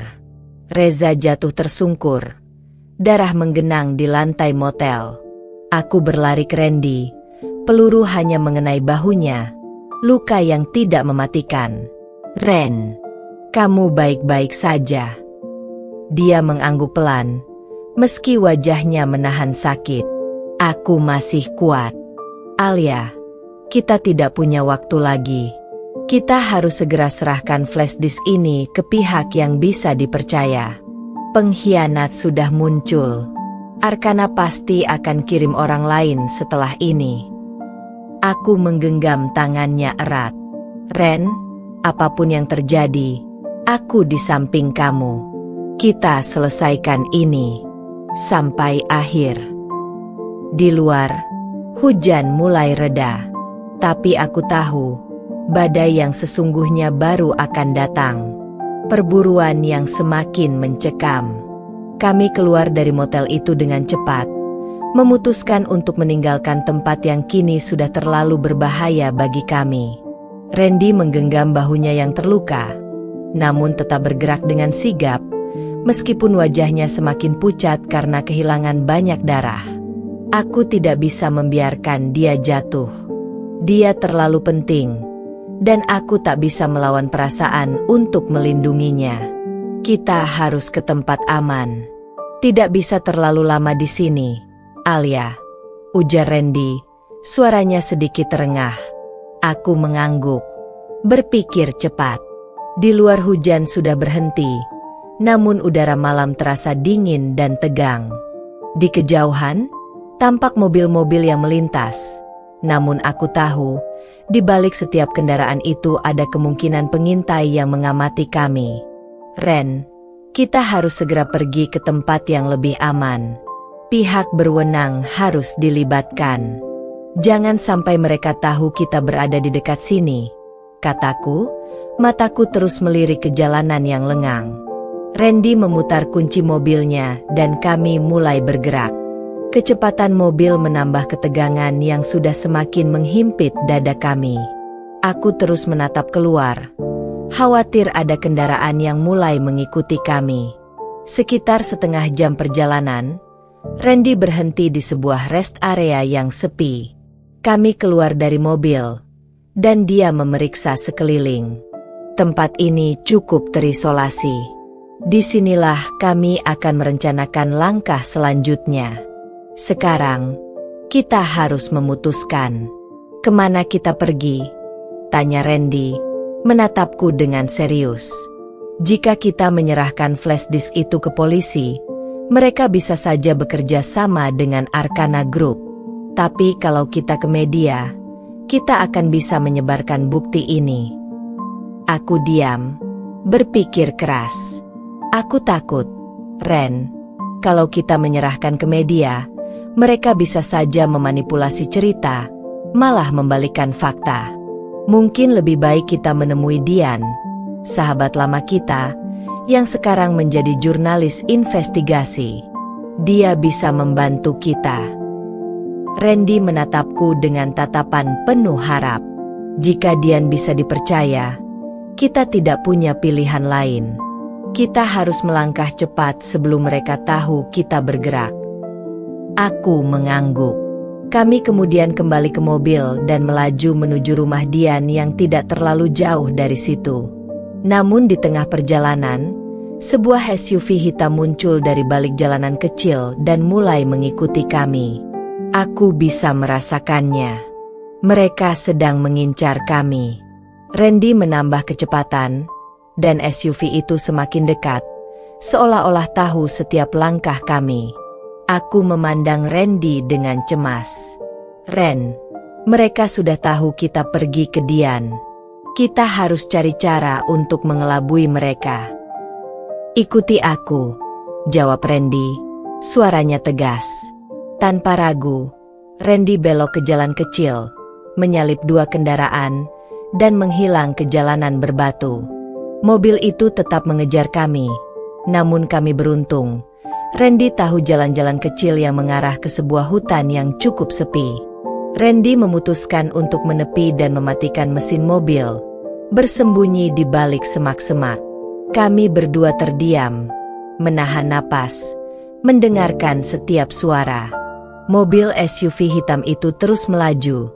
A: Reza jatuh tersungkur. Darah menggenang di lantai motel. Aku berlari ke Randy. Peluru hanya mengenai bahunya. Luka yang tidak mematikan. "Ren, kamu baik-baik saja?" Dia mengangguk pelan, meski wajahnya menahan sakit. "Aku masih kuat. Alia, kita tidak punya waktu lagi. Kita harus segera serahkan flash disk ini ke pihak yang bisa dipercaya. Pengkhianat sudah muncul. Arkana pasti akan kirim orang lain setelah ini." Aku menggenggam tangannya erat. "Ren, apapun yang terjadi, aku di samping kamu. Kita selesaikan ini sampai akhir." Di luar, hujan mulai reda. Tapi aku tahu, badai yang sesungguhnya baru akan datang. Perburuan yang semakin mencekam. Kami keluar dari motel itu dengan cepat, memutuskan untuk meninggalkan tempat yang kini sudah terlalu berbahaya bagi kami. Randy menggenggam bahunya yang terluka, namun tetap bergerak dengan sigap, meskipun wajahnya semakin pucat karena kehilangan banyak darah. Aku tidak bisa membiarkan dia jatuh. Dia terlalu penting, dan aku tak bisa melawan perasaan untuk melindunginya. Kita harus ke tempat aman. Tidak bisa terlalu lama di sini, Alia, ujar Randy, suaranya sedikit terengah. Aku mengangguk, berpikir cepat. Di luar hujan sudah berhenti, namun udara malam terasa dingin dan tegang. Di kejauhan, tampak mobil-mobil yang melintas. Namun aku tahu, di balik setiap kendaraan itu ada kemungkinan pengintai yang mengamati kami. "Ren, kita harus segera pergi ke tempat yang lebih aman. Pihak berwenang harus dilibatkan. Jangan sampai mereka tahu kita berada di dekat sini," kataku, mataku terus melirik ke jalanan yang lengang. Randy memutar kunci mobilnya dan kami mulai bergerak. Kecepatan mobil menambah ketegangan yang sudah semakin menghimpit dada kami. Aku terus menatap keluar, khawatir ada kendaraan yang mulai mengikuti kami. Sekitar setengah jam perjalanan, Randy berhenti di sebuah rest area yang sepi. Kami keluar dari mobil, dan dia memeriksa sekeliling. Tempat ini cukup terisolasi. Disinilah kami akan merencanakan langkah selanjutnya. Sekarang, kita harus memutuskan. Kemana kita pergi? Tanya Randy, menatapku dengan serius. Jika kita menyerahkan flash disk itu ke polisi, mereka bisa saja bekerja sama dengan Arkana Group. Tapi kalau kita ke media, kita akan bisa menyebarkan bukti ini. Aku diam, berpikir keras. Aku takut, Ren, kalau kita menyerahkan ke media, mereka bisa saja memanipulasi cerita, malah membalikkan fakta. Mungkin lebih baik kita menemui Dian, sahabat lama kita, yang sekarang menjadi jurnalis investigasi. Dia bisa membantu kita. Randy menatapku dengan tatapan penuh harap. Jika Dian bisa dipercaya, kita tidak punya pilihan lain. Kita harus melangkah cepat sebelum mereka tahu kita bergerak. Aku mengangguk. Kami kemudian kembali ke mobil dan melaju menuju rumah Dian yang tidak terlalu jauh dari situ. Namun di tengah perjalanan, sebuah SUV hitam muncul dari balik jalanan kecil dan mulai mengikuti kami. Aku bisa merasakannya. Mereka sedang mengincar kami. Randy menambah kecepatan, dan SUV itu semakin dekat, seolah-olah tahu setiap langkah kami. Aku memandang Randy dengan cemas. Ren, mereka sudah tahu kita pergi ke Dian. Kita harus cari cara untuk mengelabui mereka. Ikuti aku, jawab Randy, suaranya tegas. Tanpa ragu, Randy belok ke jalan kecil, menyalip dua kendaraan, dan menghilang ke jalanan berbatu. Mobil itu tetap mengejar kami, namun kami beruntung. Randy tahu jalan-jalan kecil yang mengarah ke sebuah hutan yang cukup sepi. Randy memutuskan untuk menepi dan mematikan mesin mobil, bersembunyi di balik semak-semak. Kami berdua terdiam, menahan napas, mendengarkan setiap suara. Mobil SUV hitam itu terus melaju.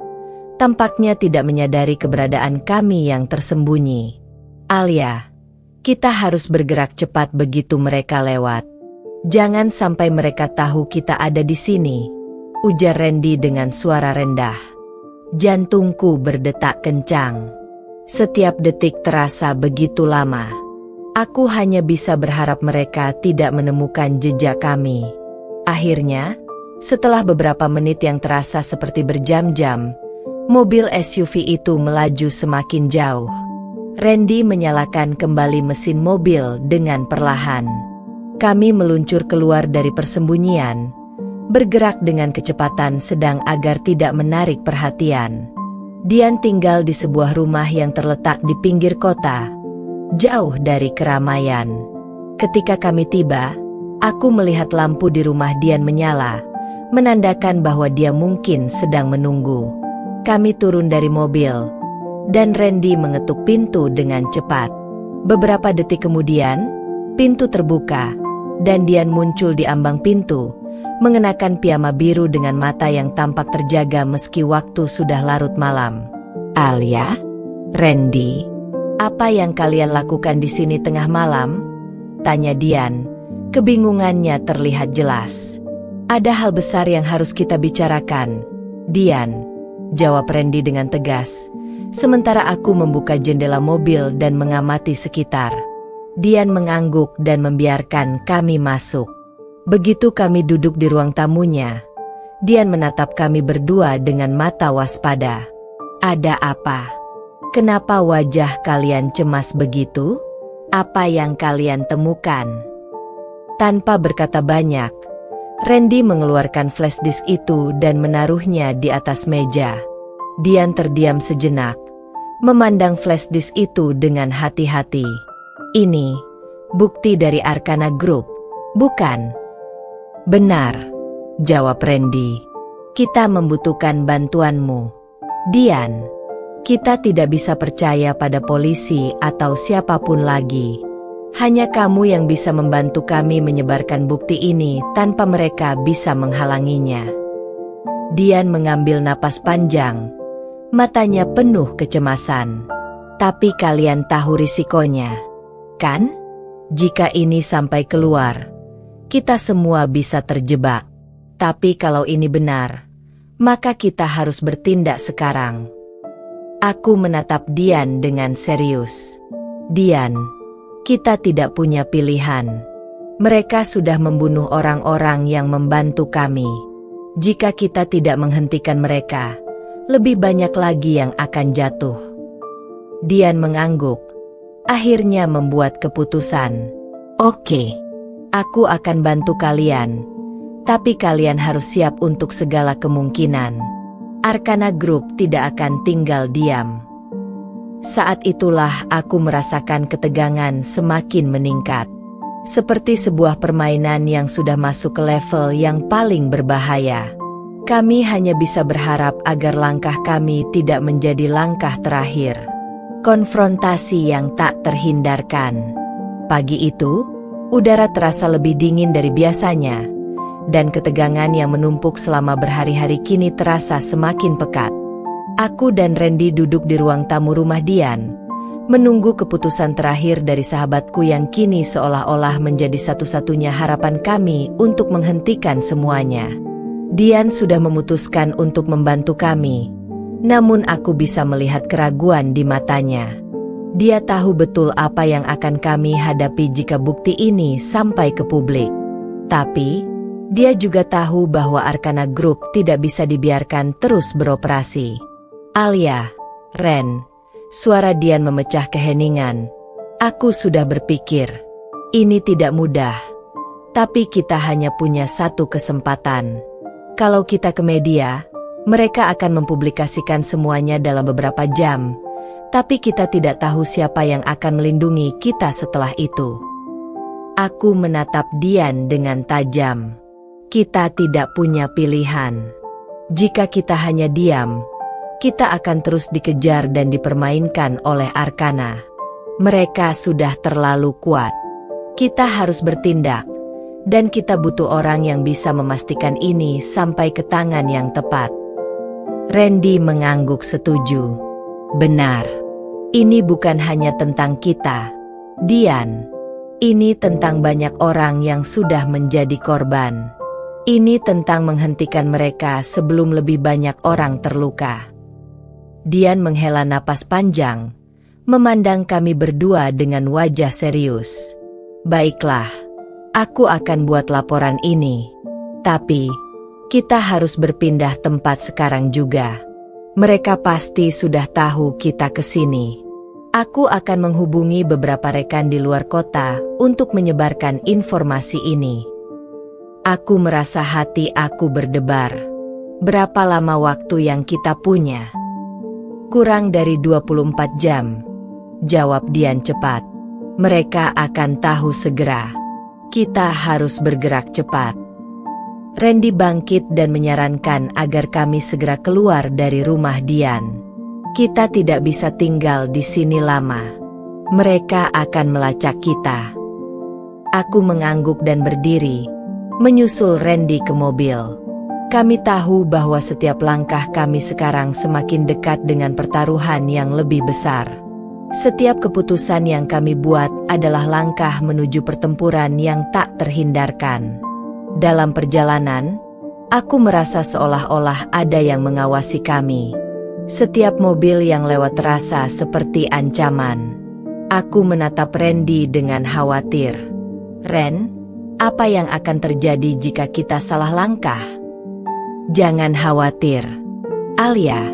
A: Tampaknya tidak menyadari keberadaan kami yang tersembunyi. Alia, kita harus bergerak cepat begitu mereka lewat. Jangan sampai mereka tahu kita ada di sini, ujar Randy dengan suara rendah. Jantungku berdetak kencang. Setiap detik terasa begitu lama. Aku hanya bisa berharap mereka tidak menemukan jejak kami. Akhirnya, setelah beberapa menit yang terasa seperti berjam-jam, mobil SUV itu melaju semakin jauh. Randy menyalakan kembali mesin mobil dengan perlahan. Kami meluncur keluar dari persembunyian, bergerak dengan kecepatan sedang agar tidak menarik perhatian. Dian tinggal di sebuah rumah yang terletak di pinggir kota, jauh dari keramaian. Ketika kami tiba, aku melihat lampu di rumah Dian menyala, menandakan bahwa dia mungkin sedang menunggu. Kami turun dari mobil, dan Randy mengetuk pintu dengan cepat. Beberapa detik kemudian, pintu terbuka, dan Dian muncul di ambang pintu, mengenakan piyama biru dengan mata yang tampak terjaga meski waktu sudah larut malam. Alia? Randy? Apa yang kalian lakukan di sini tengah malam? Tanya Dian, kebingungannya terlihat jelas. Ada hal besar yang harus kita bicarakan, Dian, jawab Randy dengan tegas. Sementara aku membuka jendela mobil dan mengamati sekitar. Dian mengangguk dan membiarkan kami masuk. Begitu kami duduk di ruang tamunya, Dian menatap kami berdua dengan mata waspada. Ada apa? Kenapa wajah kalian cemas begitu? Apa yang kalian temukan? Tanpa berkata banyak, Randy mengeluarkan flash disk itu dan menaruhnya di atas meja. Dian terdiam sejenak, memandang flash disk itu dengan hati-hati. Ini bukti dari Arkana Group, bukan? Benar, jawab Randy. Kita membutuhkan bantuanmu. Dian, kita tidak bisa percaya pada polisi atau siapapun lagi. Hanya kamu yang bisa membantu kami menyebarkan bukti ini tanpa mereka bisa menghalanginya. Dian mengambil napas panjang. Matanya penuh kecemasan. Tapi kalian tahu risikonya, kan? Jika ini sampai keluar, kita semua bisa terjebak. Tapi kalau ini benar, maka kita harus bertindak sekarang. Aku menatap Dian dengan serius. Dian, kita tidak punya pilihan. Mereka sudah membunuh orang-orang yang membantu kami. Jika kita tidak menghentikan mereka, lebih banyak lagi yang akan jatuh. Dian mengangguk, akhirnya membuat keputusan. Oke, aku akan bantu kalian, tapi kalian harus siap untuk segala kemungkinan. Arkana Group tidak akan tinggal diam. Saat itulah aku merasakan ketegangan semakin meningkat. Seperti sebuah permainan yang sudah masuk ke level yang paling berbahaya. Kami hanya bisa berharap agar langkah kami tidak menjadi langkah terakhir. Konfrontasi yang tak terhindarkan. Pagi itu, udara terasa lebih dingin dari biasanya, dan ketegangan yang menumpuk selama berhari-hari kini terasa semakin pekat. Aku dan Randy duduk di ruang tamu rumah Dian, menunggu keputusan terakhir dari sahabatku yang kini seolah-olah menjadi satu-satunya harapan kami untuk menghentikan semuanya. Dian sudah memutuskan untuk membantu kami, namun aku bisa melihat keraguan di matanya. Dia tahu betul apa yang akan kami hadapi jika bukti ini sampai ke publik. Tapi, dia juga tahu bahwa Arkana Group tidak bisa dibiarkan terus beroperasi. Alia, Ren, suara Dian memecah keheningan. Aku sudah berpikir, ini tidak mudah, tapi kita hanya punya satu kesempatan. Kalau kita ke media, mereka akan mempublikasikan semuanya dalam beberapa jam, tapi kita tidak tahu siapa yang akan melindungi kita setelah itu. Aku menatap Dian dengan tajam. Kita tidak punya pilihan. Jika kita hanya diam, kita akan terus dikejar dan dipermainkan oleh Arkana. Mereka sudah terlalu kuat. Kita harus bertindak, Dan kita butuh orang yang bisa memastikan ini sampai ke tangan yang tepat. Randy mengangguk setuju. Benar. Ini bukan hanya tentang kita, Dian. Ini tentang banyak orang yang sudah menjadi korban. Ini tentang menghentikan mereka sebelum lebih banyak orang terluka. Dian menghela napas panjang, memandang kami berdua dengan wajah serius. Baiklah, aku akan buat laporan ini. Tapi, kita harus berpindah tempat sekarang juga. Mereka pasti sudah tahu kita kesini. Aku akan menghubungi beberapa rekan di luar kota untuk menyebarkan informasi ini. Aku merasa hati aku berdebar. Berapa lama waktu yang kita punya? Kurang dari 24 jam. Jawab Dian cepat. Mereka akan tahu segera. Kita harus bergerak cepat. Randy bangkit dan menyarankan agar kami segera keluar dari rumah Dian. Kita tidak bisa tinggal di sini lama. Mereka akan melacak kita. Aku mengangguk dan berdiri, menyusul Randy ke mobil. Kami tahu bahwa setiap langkah kami sekarang semakin dekat dengan pertaruhan yang lebih besar. Setiap keputusan yang kami buat adalah langkah menuju pertempuran yang tak terhindarkan. Dalam perjalanan, aku merasa seolah-olah ada yang mengawasi kami. Setiap mobil yang lewat terasa seperti ancaman. Aku menatap Randy dengan khawatir. Ren, apa yang akan terjadi jika kita salah langkah? Jangan khawatir, Alia.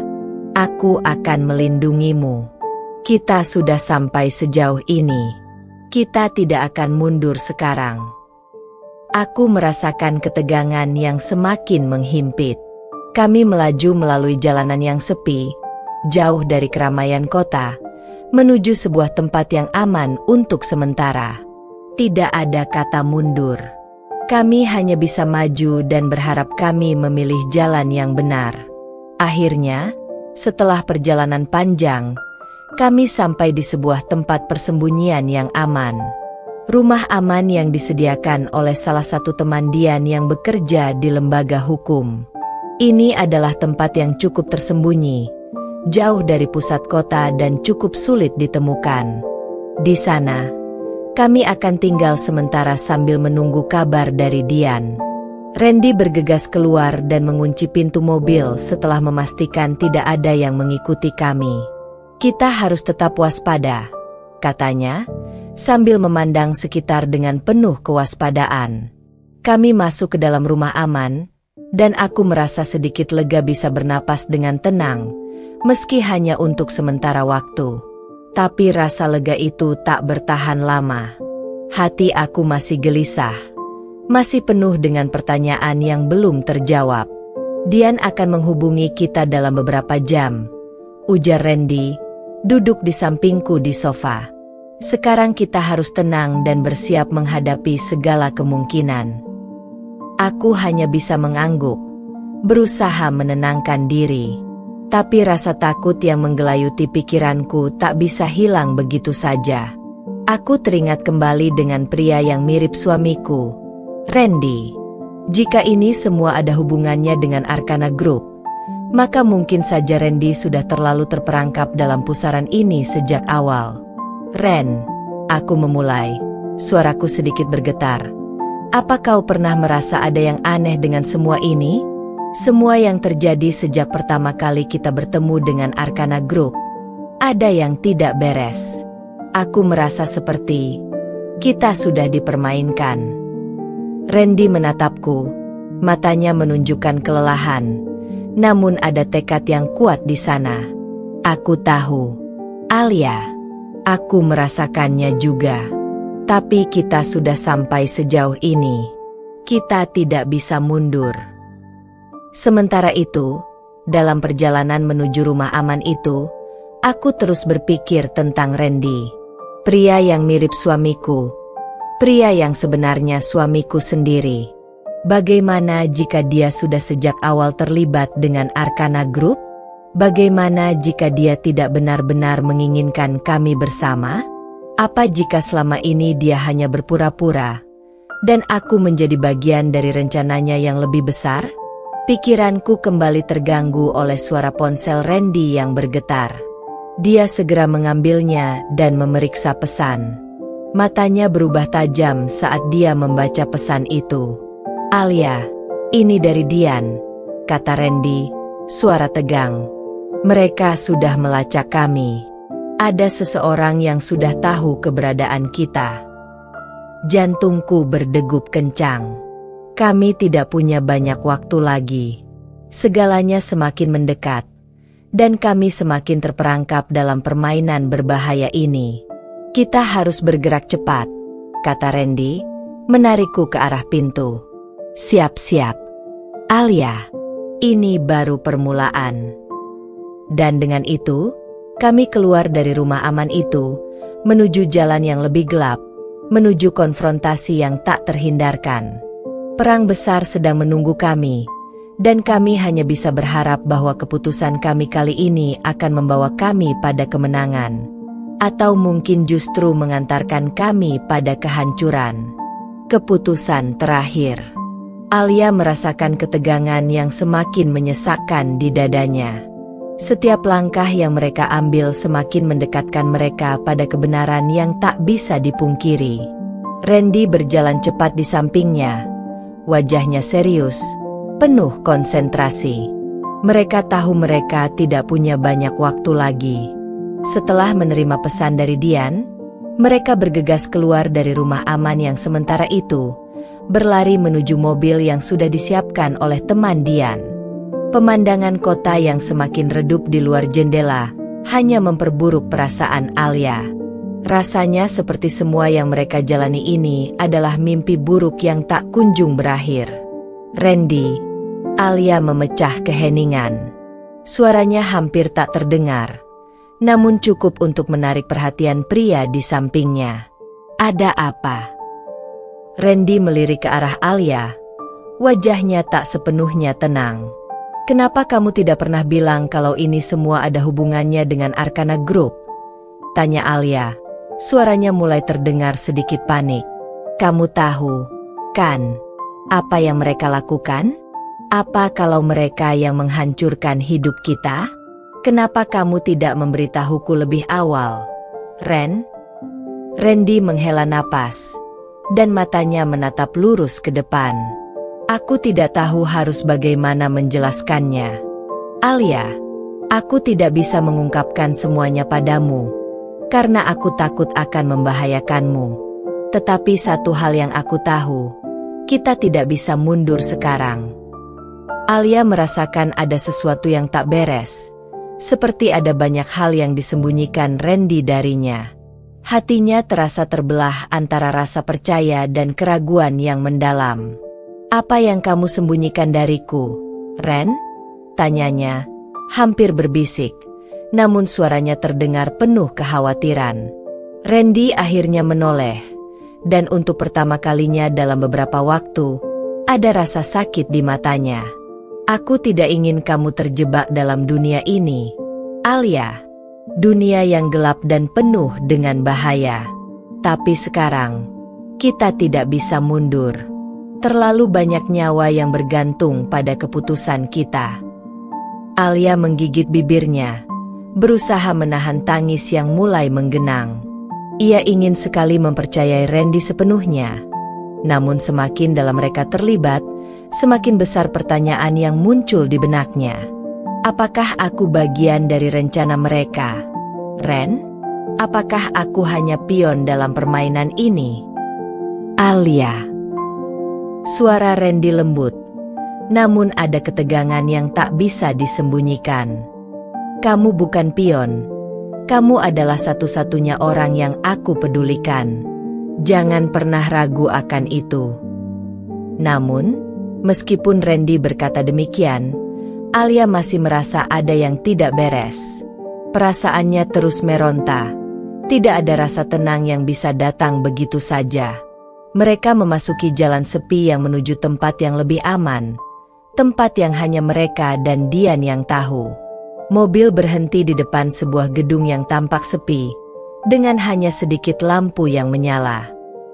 A: Aku akan melindungimu. Kita sudah sampai sejauh ini. Kita tidak akan mundur sekarang. Aku merasakan ketegangan yang semakin menghimpit. Kami melaju melalui jalanan yang sepi, jauh dari keramaian kota, menuju sebuah tempat yang aman untuk sementara. Tidak ada kata mundur. Kami hanya bisa maju dan berharap kami memilih jalan yang benar. Akhirnya, setelah perjalanan panjang, kami sampai di sebuah tempat persembunyian yang aman. Rumah aman yang disediakan oleh salah satu teman Dian yang bekerja di lembaga hukum. Ini adalah tempat yang cukup tersembunyi, jauh dari pusat kota dan cukup sulit ditemukan. Di sana, kami akan tinggal sementara sambil menunggu kabar dari Dian. Randy bergegas keluar dan mengunci pintu mobil setelah memastikan tidak ada yang mengikuti kami. Kita harus tetap waspada, katanya, sambil memandang sekitar dengan penuh kewaspadaan. Kami masuk ke dalam rumah aman, dan aku merasa sedikit lega bisa bernapas dengan tenang, meski hanya untuk sementara waktu. Tapi rasa lega itu tak bertahan lama. Hati aku masih gelisah, masih penuh dengan pertanyaan yang belum terjawab. Dian akan menghubungi kita dalam beberapa jam, ujar Randy, duduk di sampingku di sofa. Sekarang kita harus tenang dan bersiap menghadapi segala kemungkinan. Aku hanya bisa mengangguk, berusaha menenangkan diri. Tapi rasa takut yang menggelayuti pikiranku tak bisa hilang begitu saja. Aku teringat kembali dengan pria yang mirip suamiku, Randy. Jika ini semua ada hubungannya dengan Arkana Group, maka mungkin saja Randy sudah terlalu terperangkap dalam pusaran ini sejak awal. Ren, aku memulai. Suaraku sedikit bergetar. Apa kau pernah merasa ada yang aneh dengan semua ini? Semua yang terjadi sejak pertama kali kita bertemu dengan Arkana Group. Ada yang tidak beres. Aku merasa seperti kita sudah dipermainkan. Randy menatapku, matanya menunjukkan kelelahan. Namun ada tekad yang kuat di sana. Aku tahu, Alia. Aku merasakannya juga. Tapi kita sudah sampai sejauh ini. Kita tidak bisa mundur. Sementara itu, dalam perjalanan menuju rumah aman itu, aku terus berpikir tentang Randy. Pria yang mirip suamiku. Pria yang sebenarnya suamiku sendiri. Bagaimana jika dia sudah sejak awal terlibat dengan Arkana Group? Bagaimana jika dia tidak benar-benar menginginkan kami bersama? Apa jika selama ini dia hanya berpura-pura, Dan aku menjadi bagian dari rencananya yang lebih besar? Pikiranku kembali terganggu oleh suara ponsel Randy yang bergetar. Dia segera mengambilnya dan memeriksa pesan. Matanya berubah tajam saat dia membaca pesan itu. "Alia, ini dari Dian," kata Randy, suara tegang. "Mereka sudah melacak kami. Ada seseorang yang sudah tahu keberadaan kita." Jantungku berdegup kencang. Kami tidak punya banyak waktu lagi. Segalanya semakin mendekat, dan kami semakin terperangkap dalam permainan berbahaya ini. "Kita harus bergerak cepat," kata Randy, menarikku ke arah pintu. "Siap-siap, Alia. Ini baru permulaan." Dan dengan itu, kami keluar dari rumah aman itu, menuju jalan yang lebih gelap, menuju konfrontasi yang tak terhindarkan. Perang besar sedang menunggu kami, dan kami hanya bisa berharap bahwa keputusan kami kali ini akan membawa kami pada kemenangan, atau mungkin justru mengantarkan kami pada kehancuran. Keputusan terakhir. Alia merasakan ketegangan yang semakin menyesakkan di dadanya. Setiap langkah yang mereka ambil semakin mendekatkan mereka pada kebenaran yang tak bisa dipungkiri. Randy berjalan cepat di sampingnya. Wajahnya serius, penuh konsentrasi. Mereka tahu mereka tidak punya banyak waktu lagi. Setelah menerima pesan dari Dian, mereka bergegas keluar dari rumah aman yang sementara itu, berlari menuju mobil yang sudah disiapkan oleh teman Dian. Pemandangan kota yang semakin redup di luar jendela hanya memperburuk perasaan Alia. Rasanya seperti semua yang mereka jalani ini adalah mimpi buruk yang tak kunjung berakhir. "Randy," Alia memecah keheningan. Suaranya hampir tak terdengar, namun cukup untuk menarik perhatian pria di sampingnya. "Ada apa?" Randy melirik ke arah Alia. Wajahnya tak sepenuhnya tenang. "Kenapa kamu tidak pernah bilang kalau ini semua ada hubungannya dengan Arkana Group?" tanya Alia. Suaranya mulai terdengar sedikit panik. "Kamu tahu, kan, apa yang mereka lakukan? Apa kalau mereka yang menghancurkan hidup kita? Kenapa kamu tidak memberitahuku lebih awal, Ren?" Randy menghela napas, dan matanya menatap lurus ke depan. "Aku tidak tahu harus bagaimana menjelaskannya. Alia, aku tidak bisa mengungkapkan semuanya padamu, karena aku takut akan membahayakanmu. Tetapi satu hal yang aku tahu, kita tidak bisa mundur sekarang." Alia merasakan ada sesuatu yang tak beres, seperti ada banyak hal yang disembunyikan Randy darinya. Hatinya terasa terbelah antara rasa percaya dan keraguan yang mendalam. "Apa yang kamu sembunyikan dariku, Ren?" tanyanya, hampir berbisik, namun suaranya terdengar penuh kekhawatiran. Randy akhirnya menoleh, dan untuk pertama kalinya dalam beberapa waktu, ada rasa sakit di matanya. "Aku tidak ingin kamu terjebak dalam dunia ini, Alia. Dunia yang gelap dan penuh dengan bahaya. Tapi sekarang, kita tidak bisa mundur. Terlalu banyak nyawa yang bergantung pada keputusan kita." Alia menggigit bibirnya, berusaha menahan tangis yang mulai menggenang. Ia ingin sekali mempercayai Randy sepenuhnya. Namun semakin dalam mereka terlibat, semakin besar pertanyaan yang muncul di benaknya. "Apakah aku bagian dari rencana mereka, Ren? Apakah aku hanya pion dalam permainan ini?" "Alia." Suara Randy lembut, namun ada ketegangan yang tak bisa disembunyikan. "Kamu bukan pion. Kamu adalah satu-satunya orang yang aku pedulikan. Jangan pernah ragu akan itu." Namun, meskipun Randy berkata demikian, Alia masih merasa ada yang tidak beres. Perasaannya terus meronta. Tidak ada rasa tenang yang bisa datang begitu saja. Mereka memasuki jalan sepi yang menuju tempat yang lebih aman. Tempat yang hanya mereka dan Dian yang tahu. Mobil berhenti di depan sebuah gedung yang tampak sepi, dengan hanya sedikit lampu yang menyala.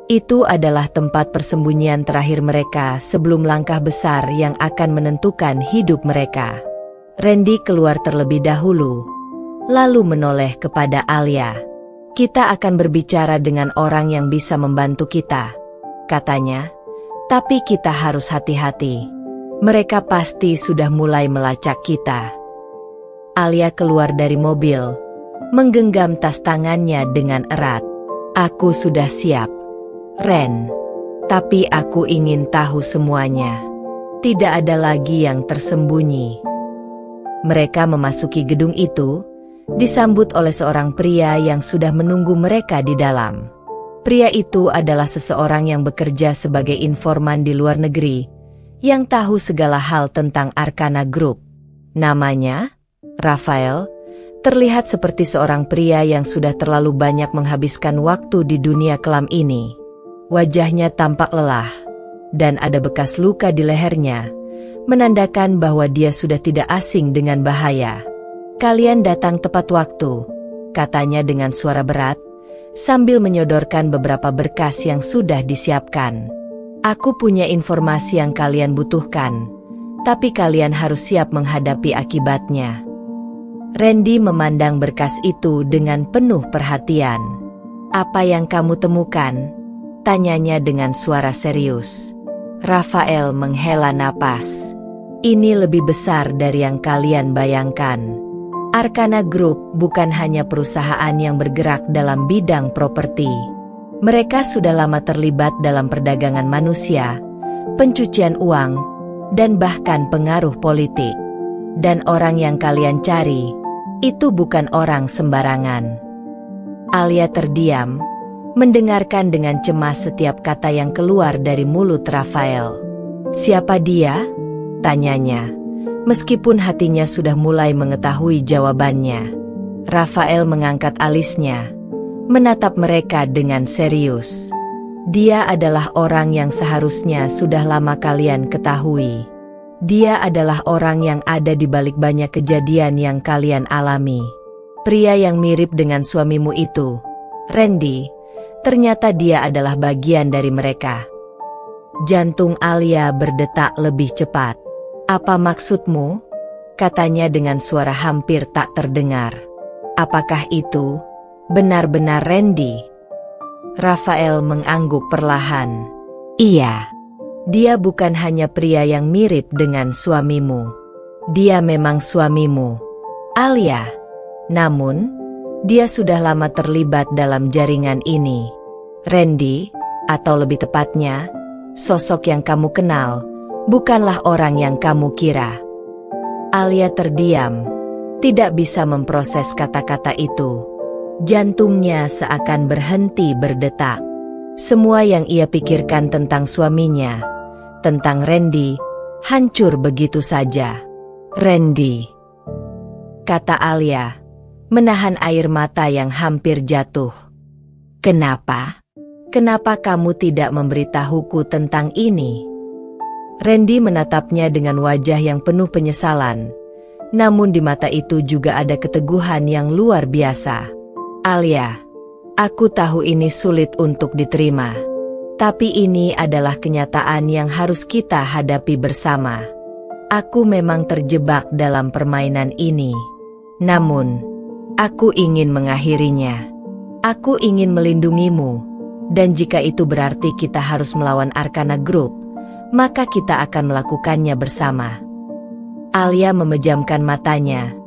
A: Itu adalah tempat persembunyian terakhir mereka sebelum langkah besar yang akan menentukan hidup mereka. Randy keluar terlebih dahulu, lalu menoleh kepada Alia. "Kita akan berbicara dengan orang yang bisa membantu kita," katanya. "Tapi kita harus hati-hati. Mereka pasti sudah mulai melacak kita." Alia keluar dari mobil, menggenggam tas tangannya dengan erat. "Aku sudah siap, Ren. Tapi aku ingin tahu semuanya. Tidak ada lagi yang tersembunyi." Mereka memasuki gedung itu, disambut oleh seorang pria yang sudah menunggu mereka di dalam. Pria itu adalah seseorang yang bekerja sebagai informan di luar negeri, yang tahu segala hal tentang Arcana Group. Namanya Rafael, terlihat seperti seorang pria yang sudah terlalu banyak menghabiskan waktu di dunia kelam ini. Wajahnya tampak lelah, dan ada bekas luka di lehernya, menandakan bahwa dia sudah tidak asing dengan bahaya. "Kalian datang tepat waktu," katanya dengan suara berat, sambil menyodorkan beberapa berkas yang sudah disiapkan. "Aku punya informasi yang kalian butuhkan, tapi kalian harus siap menghadapi akibatnya." Randy memandang berkas itu dengan penuh perhatian. "Apa yang kamu temukan?" tanyanya dengan suara serius. Rafael menghela napas. "Ini lebih besar dari yang kalian bayangkan. Arcana Group bukan hanya perusahaan yang bergerak dalam bidang properti. Mereka sudah lama terlibat dalam perdagangan manusia, pencucian uang, dan bahkan pengaruh politik. Dan orang yang kalian cari, itu bukan orang sembarangan." Alia terdiam, mendengarkan dengan cemas setiap kata yang keluar dari mulut Rafael. "Siapa dia?" tanyanya, meskipun hatinya sudah mulai mengetahui jawabannya. Rafael mengangkat alisnya, menatap mereka dengan serius. "Dia adalah orang yang seharusnya sudah lama kalian ketahui. Dia adalah orang yang ada di balik banyak kejadian yang kalian alami. Pria yang mirip dengan suamimu itu, Randy, ternyata dia adalah bagian dari mereka." Jantung Alia berdetak lebih cepat. "Apa maksudmu?" katanya dengan suara hampir tak terdengar. "Apakah itu benar-benar Randy?" Rafael mengangguk perlahan. "Iya. Dia bukan hanya pria yang mirip dengan suamimu. Dia memang suamimu, Alia. Namun, dia sudah lama terlibat dalam jaringan ini. Randy, atau lebih tepatnya, sosok yang kamu kenal, bukanlah orang yang kamu kira." Alia terdiam, tidak bisa memproses kata-kata itu. Jantungnya seakan berhenti berdetak. Semua yang ia pikirkan tentang suaminya, tentang Randy, hancur begitu saja. "Randy," kata Alia, menahan air mata yang hampir jatuh. "Kenapa? Kenapa kamu tidak memberitahuku tentang ini?" Randy menatapnya dengan wajah yang penuh penyesalan, namun di mata itu juga ada keteguhan yang luar biasa. "Alia, aku tahu ini sulit untuk diterima. Tapi ini adalah kenyataan yang harus kita hadapi bersama. Aku memang terjebak dalam permainan ini. Namun, aku ingin mengakhirinya. Aku ingin melindungimu. Dan jika itu berarti kita harus melawan Arcana Group, maka kita akan melakukannya bersama." Alia memejamkan matanya,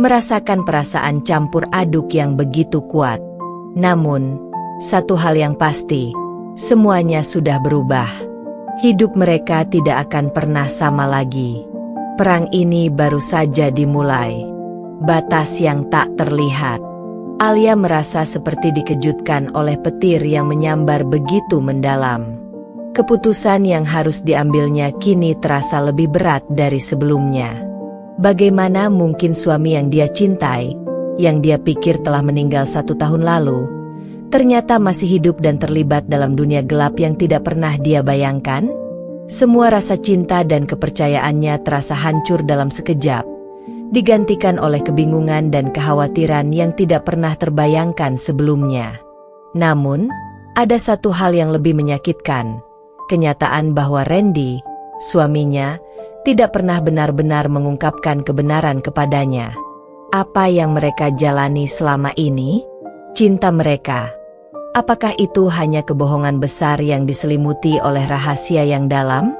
A: merasakan perasaan campur aduk yang begitu kuat. Namun, satu hal yang pasti, semuanya sudah berubah. Hidup mereka tidak akan pernah sama lagi. Perang ini baru saja dimulai. Batas yang tak terlihat. Alia merasa seperti dikejutkan oleh petir yang menyambar begitu mendalam. Keputusan yang harus diambilnya kini terasa lebih berat dari sebelumnya. Bagaimana mungkin suami yang dia cintai, yang dia pikir telah meninggal 1 tahun lalu, ternyata masih hidup dan terlibat dalam dunia gelap yang tidak pernah dia bayangkan? Semua rasa cinta dan kepercayaannya terasa hancur dalam sekejap, digantikan oleh kebingungan dan kekhawatiran yang tidak pernah terbayangkan sebelumnya. Namun, Ada satu hal yang lebih menyakitkan, kenyataan bahwa Randy, suaminya, tidak pernah benar-benar mengungkapkan kebenaran kepadanya. Apa yang mereka jalani selama ini? Cinta mereka. Apakah itu hanya kebohongan besar yang diselimuti oleh rahasia yang dalam?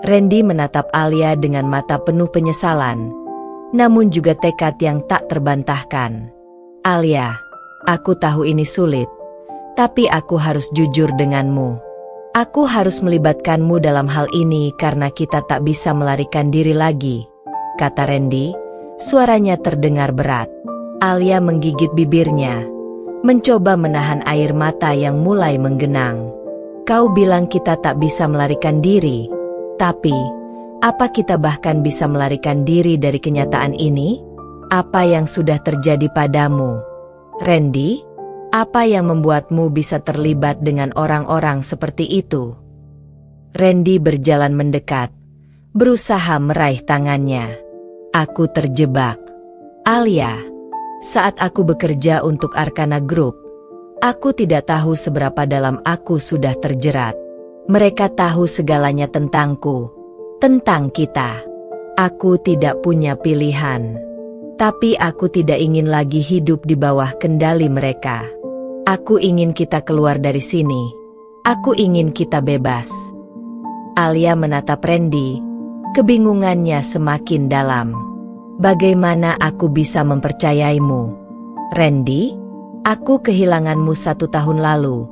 A: Randy menatap Alia dengan mata penuh penyesalan, namun juga tekad yang tak terbantahkan. Alia, aku tahu ini sulit. Tapi aku harus jujur denganmu. Aku harus melibatkanmu dalam hal ini karena kita tak bisa melarikan diri lagi, kata Randy, suaranya terdengar berat. Alia menggigit bibirnya, mencoba menahan air mata yang mulai menggenang. Kau bilang kita tak bisa melarikan diri, tapi apa kita bahkan bisa melarikan diri dari kenyataan ini? Apa yang sudah terjadi padamu, Randy? Apa yang membuatmu bisa terlibat dengan orang-orang seperti itu? Randy berjalan mendekat, berusaha meraih tangannya. Aku terjebak. Alia, saat aku bekerja untuk Arkana Group, aku tidak tahu seberapa dalam aku sudah terjerat. Mereka tahu segalanya tentangku, tentang kita. Aku tidak punya pilihan. Tapi aku tidak ingin lagi hidup di bawah kendali mereka. Aku ingin kita keluar dari sini. Aku ingin kita bebas. Alia menatap Randy, kebingungannya semakin dalam. Bagaimana aku bisa mempercayaimu, Randy? Aku kehilanganmu 1 tahun lalu,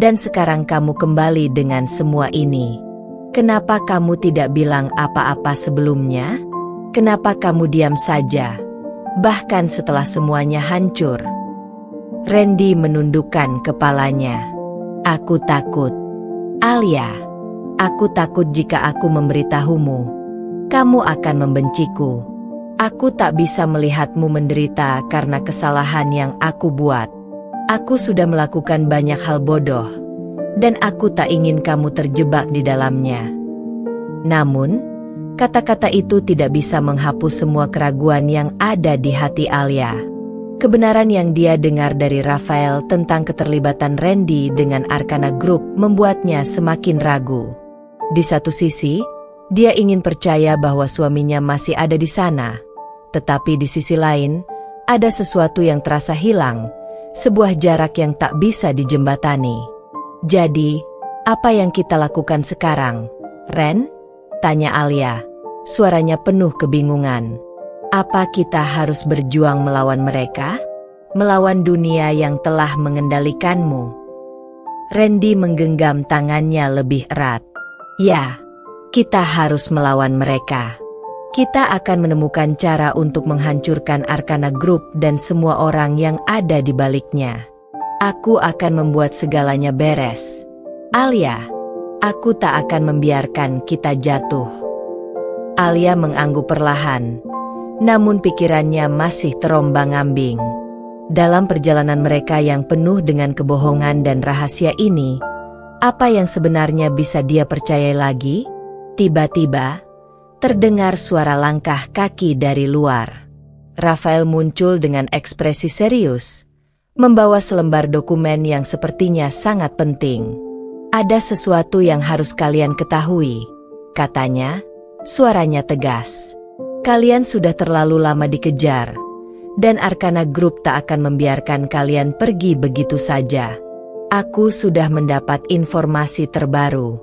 A: dan sekarang kamu kembali dengan semua ini. Kenapa kamu tidak bilang apa-apa sebelumnya? Kenapa kamu diam saja, bahkan setelah semuanya hancur? Randy menundukkan kepalanya. Aku takut, Alia. Aku takut jika aku memberitahumu, kamu akan membenciku. Aku tak bisa melihatmu menderita karena kesalahan yang aku buat. Aku sudah melakukan banyak hal bodoh, dan aku tak ingin kamu terjebak di dalamnya. Namun, kata-kata itu tidak bisa menghapus semua keraguan yang ada di hati Alia. Kebenaran yang dia dengar dari Rafael tentang keterlibatan Randy dengan Arkana Group membuatnya semakin ragu. Di satu sisi, dia ingin percaya bahwa suaminya masih ada di sana. Tetapi di sisi lain, ada sesuatu yang terasa hilang, sebuah jarak yang tak bisa dijembatani. Jadi, apa yang kita lakukan sekarang, Ren? Tanya Alia, suaranya penuh kebingungan. Apa kita harus berjuang melawan mereka? Melawan dunia yang telah mengendalikanmu? Randy menggenggam tangannya lebih erat. Ya, kita harus melawan mereka. Kita akan menemukan cara untuk menghancurkan Arkana Group dan semua orang yang ada di baliknya. Aku akan membuat segalanya beres. Alia, aku tak akan membiarkan kita jatuh. Alia mengangguk perlahan. Namun pikirannya masih terombang-ambing. Dalam perjalanan mereka yang penuh dengan kebohongan dan rahasia ini, apa yang sebenarnya bisa dia percayai lagi? Tiba-tiba, terdengar suara langkah kaki dari luar. Rafael muncul dengan ekspresi serius, membawa selembar dokumen yang sepertinya sangat penting. Ada sesuatu yang harus kalian ketahui, katanya, suaranya tegas. Kalian sudah terlalu lama dikejar, dan Arkana Group tak akan membiarkan kalian pergi begitu saja. Aku sudah mendapat informasi terbaru.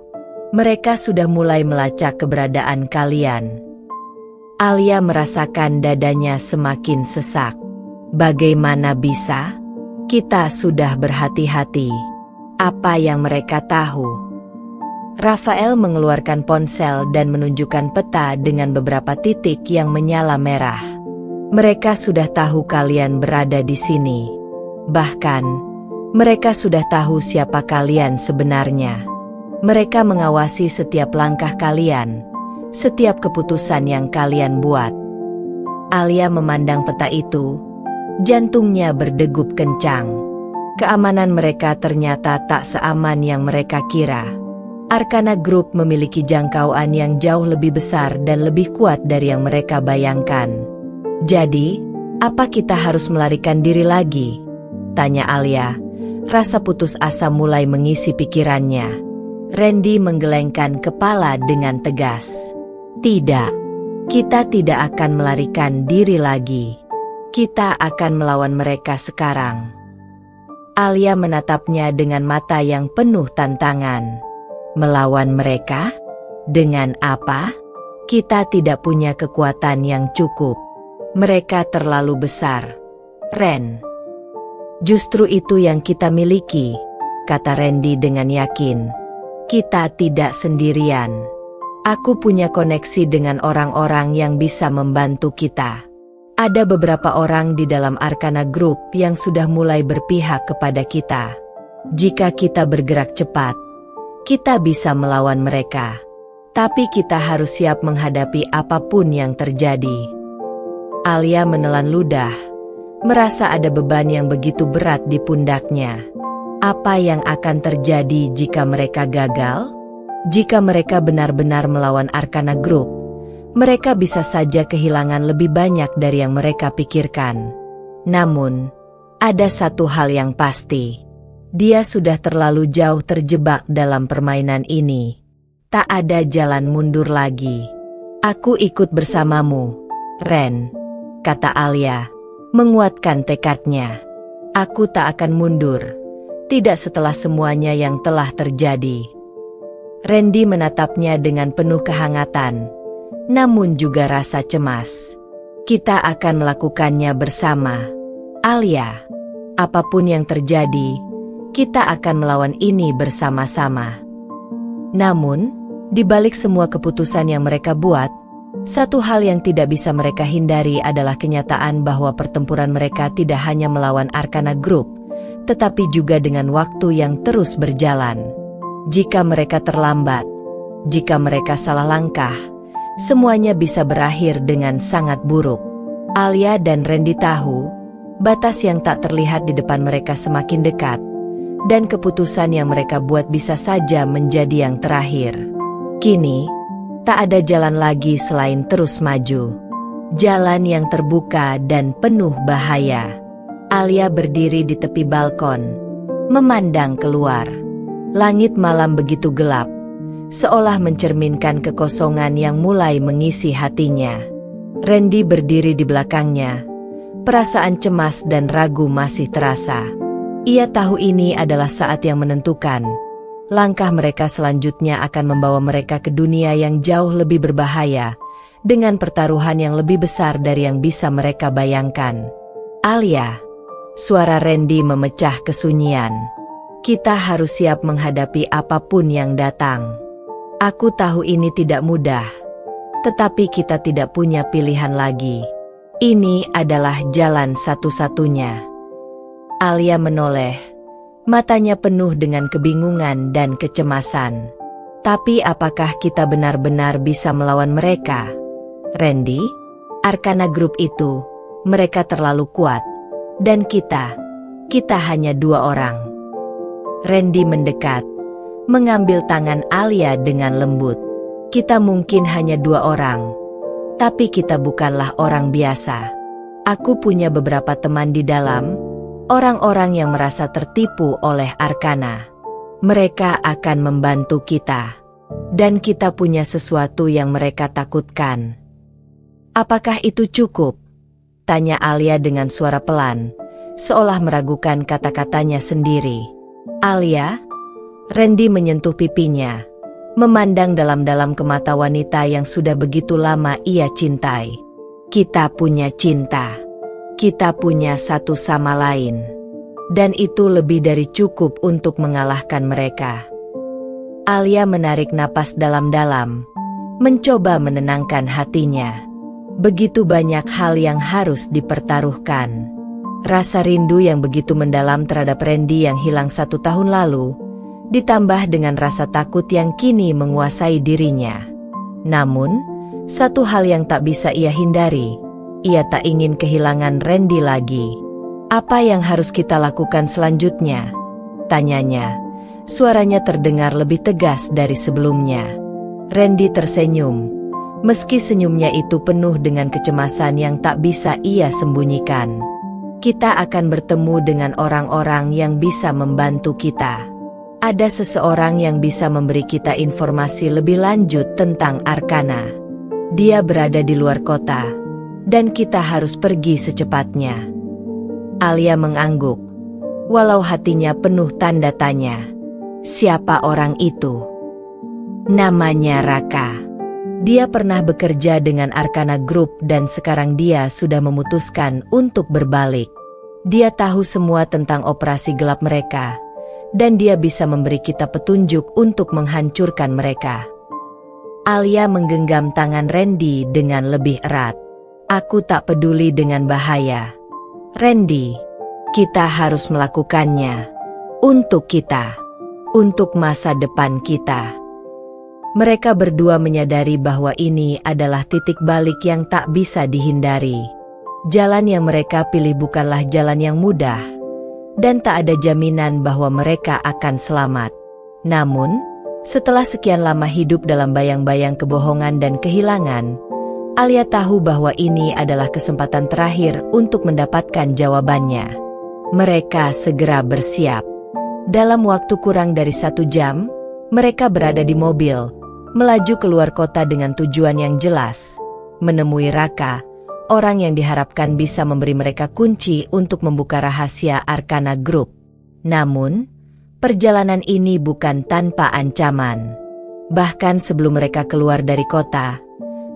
A: Mereka sudah mulai melacak keberadaan kalian. Alia merasakan dadanya semakin sesak. Bagaimana bisa? Kita sudah berhati-hati. Apa yang mereka tahu? Rafael mengeluarkan ponsel dan menunjukkan peta dengan beberapa titik yang menyala merah. Mereka sudah tahu kalian berada di sini. Bahkan, mereka sudah tahu siapa kalian sebenarnya. Mereka mengawasi setiap langkah kalian, setiap keputusan yang kalian buat. Alia memandang peta itu, jantungnya berdegup kencang. Keamanan mereka ternyata tak seaman yang mereka kira. Arkana Group memiliki jangkauan yang jauh lebih besar dan lebih kuat dari yang mereka bayangkan. Jadi, apa kita harus melarikan diri lagi? Tanya Alia, Rasa putus asa mulai mengisi pikirannya. Randy menggelengkan kepala dengan tegas. Tidak, kita tidak akan melarikan diri lagi. Kita akan melawan mereka sekarang. Alia menatapnya dengan mata yang penuh tantangan. Melawan mereka? Dengan apa? Kita tidak punya kekuatan yang cukup. Mereka terlalu besar. Ren. Justru itu yang kita miliki, kata Randy dengan yakin. Kita tidak sendirian. Aku punya koneksi dengan orang-orang yang bisa membantu kita. Ada beberapa orang di dalam Arcana Group yang sudah mulai berpihak kepada kita. Jika kita bergerak cepat, kita bisa melawan mereka. Tapi kita harus siap menghadapi apapun yang terjadi. Alia menelan ludah, merasa ada beban yang begitu berat di pundaknya. Apa yang akan terjadi jika mereka gagal? Jika mereka benar-benar melawan Arcana Group, mereka bisa saja kehilangan lebih banyak dari yang mereka pikirkan. Namun, ada satu hal yang pasti. Dia sudah terlalu jauh terjebak dalam permainan ini. Tak ada jalan mundur lagi. Aku ikut bersamamu, Ren, kata Alia, menguatkan tekadnya. Aku tak akan mundur, tidak setelah semuanya yang telah terjadi. Randy menatapnya dengan penuh kehangatan, namun juga rasa cemas. Kita akan melakukannya bersama, Alia. Apapun yang terjadi, kita akan melawan ini bersama-sama. Namun, di balik semua keputusan yang mereka buat, satu hal yang tidak bisa mereka hindari adalah kenyataan bahwa pertempuran mereka tidak hanya melawan Arcana Group, tetapi juga dengan waktu yang terus berjalan. Jika mereka terlambat, jika mereka salah langkah, semuanya bisa berakhir dengan sangat buruk. Alia dan Randy tahu, batas yang tak terlihat di depan mereka semakin dekat, dan keputusan yang mereka buat bisa saja menjadi yang terakhir. Kini, tak ada jalan lagi selain terus maju. Jalan yang terbuka dan penuh bahaya. Alia berdiri di tepi balkon, memandang keluar. Langit malam begitu gelap, seolah mencerminkan kekosongan yang mulai mengisi hatinya. Randy berdiri di belakangnya. Perasaan cemas dan ragu masih terasa. Ia tahu ini adalah saat yang menentukan. Langkah mereka selanjutnya akan membawa mereka ke dunia yang jauh lebih berbahaya, dengan pertaruhan yang lebih besar dari yang bisa mereka bayangkan. Alia, suara Randy memecah kesunyian. Kita harus siap menghadapi apapun yang datang. Aku tahu ini tidak mudah, tetapi kita tidak punya pilihan lagi. Ini adalah jalan satu-satunya. Alia menoleh, matanya penuh dengan kebingungan dan kecemasan. Tapi apakah kita benar-benar bisa melawan mereka? Randy, Arcana Group itu, mereka terlalu kuat. Dan kita hanya 2 orang. Randy mendekat, mengambil tangan Alia dengan lembut. Kita mungkin hanya 2 orang, tapi kita bukanlah orang biasa. Aku punya beberapa teman di dalam, orang-orang yang merasa tertipu oleh Arcana. Mereka akan membantu kita. Dan kita punya sesuatu yang mereka takutkan. Apakah itu cukup? Tanya Alia dengan suara pelan, seolah meragukan kata-katanya sendiri. Alia? Randy menyentuh pipinya, memandang dalam-dalam ke mata wanita yang sudah begitu lama ia cintai. Kita punya cinta. Kita punya satu sama lain. Dan itu lebih dari cukup untuk mengalahkan mereka. Alia menarik napas dalam-dalam, mencoba menenangkan hatinya. Begitu banyak hal yang harus dipertaruhkan. Rasa rindu yang begitu mendalam terhadap Randy yang hilang 1 tahun lalu, ditambah dengan rasa takut yang kini menguasai dirinya. Namun, satu hal yang tak bisa ia hindari, ia tak ingin kehilangan Randy lagi. Apa yang harus kita lakukan selanjutnya? Tanyanya. Suaranya terdengar lebih tegas dari sebelumnya. Randy tersenyum, meski senyumnya itu penuh dengan kecemasan yang tak bisa ia sembunyikan. Kita akan bertemu dengan orang-orang yang bisa membantu kita. Ada seseorang yang bisa memberi kita informasi lebih lanjut tentang Arkana. Dia berada di luar kota, dan kita harus pergi secepatnya. Alia mengangguk, walau hatinya penuh tanda tanya. Siapa orang itu? Namanya Raka. Dia pernah bekerja dengan Arkana Group dan sekarang dia sudah memutuskan untuk berbalik. Dia tahu semua tentang operasi gelap mereka, dan dia bisa memberi kita petunjuk untuk menghancurkan mereka. Alia menggenggam tangan Randy dengan lebih erat. Aku tak peduli dengan bahaya. Randy, kita harus melakukannya. Untuk kita. Untuk masa depan kita. Mereka berdua menyadari bahwa ini adalah titik balik yang tak bisa dihindari. Jalan yang mereka pilih bukanlah jalan yang mudah, dan tak ada jaminan bahwa mereka akan selamat. Namun, setelah sekian lama hidup dalam bayang-bayang kebohongan dan kehilangan, Alia tahu bahwa ini adalah kesempatan terakhir untuk mendapatkan jawabannya. Mereka segera bersiap. Dalam waktu kurang dari 1 jam, mereka berada di mobil, melaju keluar kota dengan tujuan yang jelas, menemui Raka, orang yang diharapkan bisa memberi mereka kunci untuk membuka rahasia Arkana Group. Namun, perjalanan ini bukan tanpa ancaman. Bahkan sebelum mereka keluar dari kota,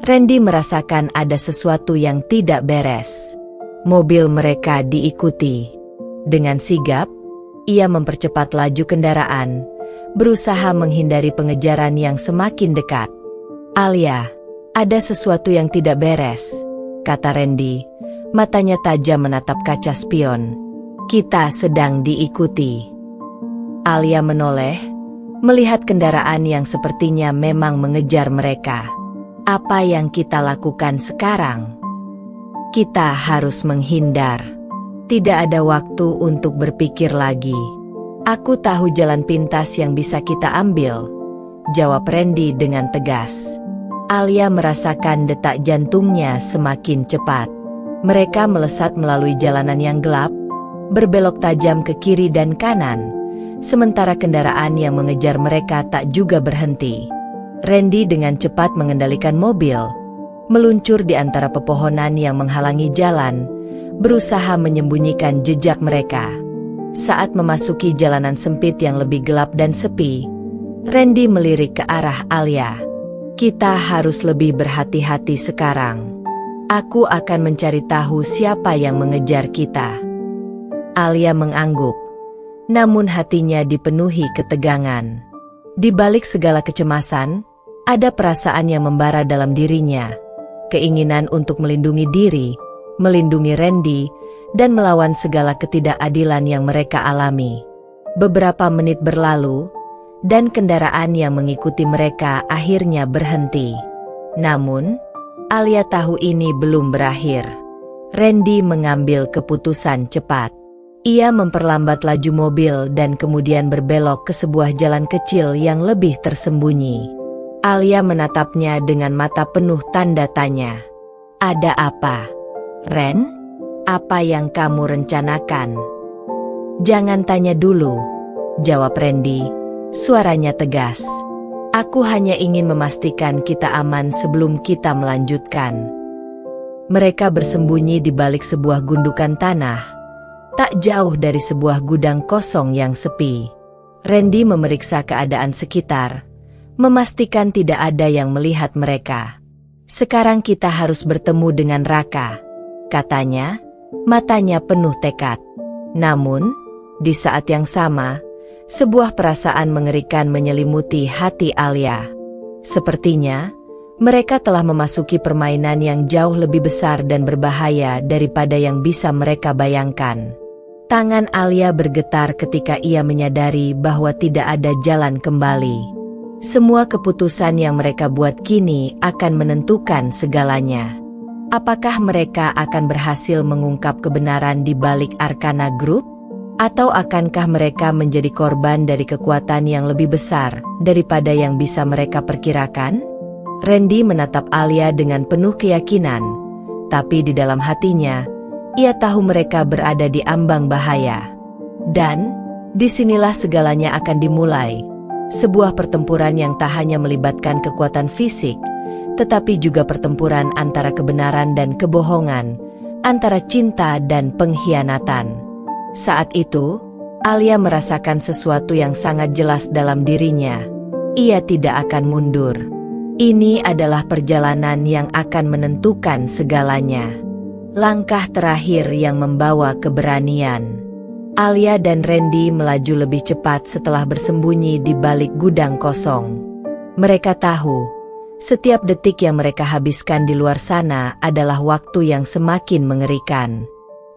A: Randy merasakan ada sesuatu yang tidak beres. Mobil mereka diikuti. Dengan sigap, ia mempercepat laju kendaraan, berusaha menghindari pengejaran yang semakin dekat. Alia, ada sesuatu yang tidak beres, kata Randy, matanya tajam menatap kaca spion. Kita sedang diikuti. Alia menoleh, melihat kendaraan yang sepertinya memang mengejar mereka. Apa yang kita lakukan sekarang? Kita harus menghindar. Tidak ada waktu untuk berpikir lagi. Aku tahu jalan pintas yang bisa kita ambil, jawab Randy dengan tegas. Alia merasakan detak jantungnya semakin cepat. Mereka melesat melalui jalanan yang gelap, berbelok tajam ke kiri dan kanan, sementara kendaraan yang mengejar mereka tak juga berhenti. Randy dengan cepat mengendalikan mobil, meluncur di antara pepohonan yang menghalangi jalan, berusaha menyembunyikan jejak mereka. Saat memasuki jalanan sempit yang lebih gelap dan sepi, Randy melirik ke arah Alia. Kita harus lebih berhati-hati sekarang. Aku akan mencari tahu siapa yang mengejar kita. Alia mengangguk, namun hatinya dipenuhi ketegangan. Di balik segala kecemasan, ada perasaan yang membara dalam dirinya. Keinginan untuk melindungi diri, melindungi Randy, dan melawan segala ketidakadilan yang mereka alami. Beberapa menit berlalu, dan kendaraan yang mengikuti mereka akhirnya berhenti. Namun, Alia tahu ini belum berakhir. Randy mengambil keputusan cepat. Ia memperlambat laju mobil dan kemudian berbelok ke sebuah jalan kecil yang lebih tersembunyi. Alia menatapnya dengan mata penuh tanda tanya. Ada apa, Ren? Apa yang kamu rencanakan? Jangan tanya dulu, jawab Randy, suaranya tegas. Aku hanya ingin memastikan kita aman sebelum kita melanjutkan. Mereka bersembunyi di balik sebuah gundukan tanah, tak jauh dari sebuah gudang kosong yang sepi. Randy memeriksa keadaan sekitar, memastikan tidak ada yang melihat mereka. Sekarang kita harus bertemu dengan Raka, katanya, matanya penuh tekad. Namun, di saat yang sama, sebuah perasaan mengerikan menyelimuti hati Alia. Sepertinya, mereka telah memasuki permainan yang jauh lebih besar dan berbahaya daripada yang bisa mereka bayangkan. Tangan Alia bergetar ketika ia menyadari bahwa tidak ada jalan kembali. Semua keputusan yang mereka buat kini akan menentukan segalanya. Apakah mereka akan berhasil mengungkap kebenaran di balik Arkana Group? Atau akankah mereka menjadi korban dari kekuatan yang lebih besar daripada yang bisa mereka perkirakan? Randy menatap Alia dengan penuh keyakinan, tapi di dalam hatinya, Ia tahu mereka berada di ambang bahaya. Dan disinilah segalanya akan dimulai. Sebuah pertempuran yang tak hanya melibatkan kekuatan fisik, tetapi juga pertempuran antara kebenaran dan kebohongan, antara cinta dan pengkhianatan. Saat itu, Alia merasakan sesuatu yang sangat jelas dalam dirinya. Ia tidak akan mundur. Ini adalah perjalanan yang akan menentukan segalanya. Langkah terakhir yang membawa keberanian. Alia dan Randy melaju lebih cepat setelah bersembunyi di balik gudang kosong. Mereka tahu, setiap detik yang mereka habiskan di luar sana adalah waktu yang semakin mengerikan.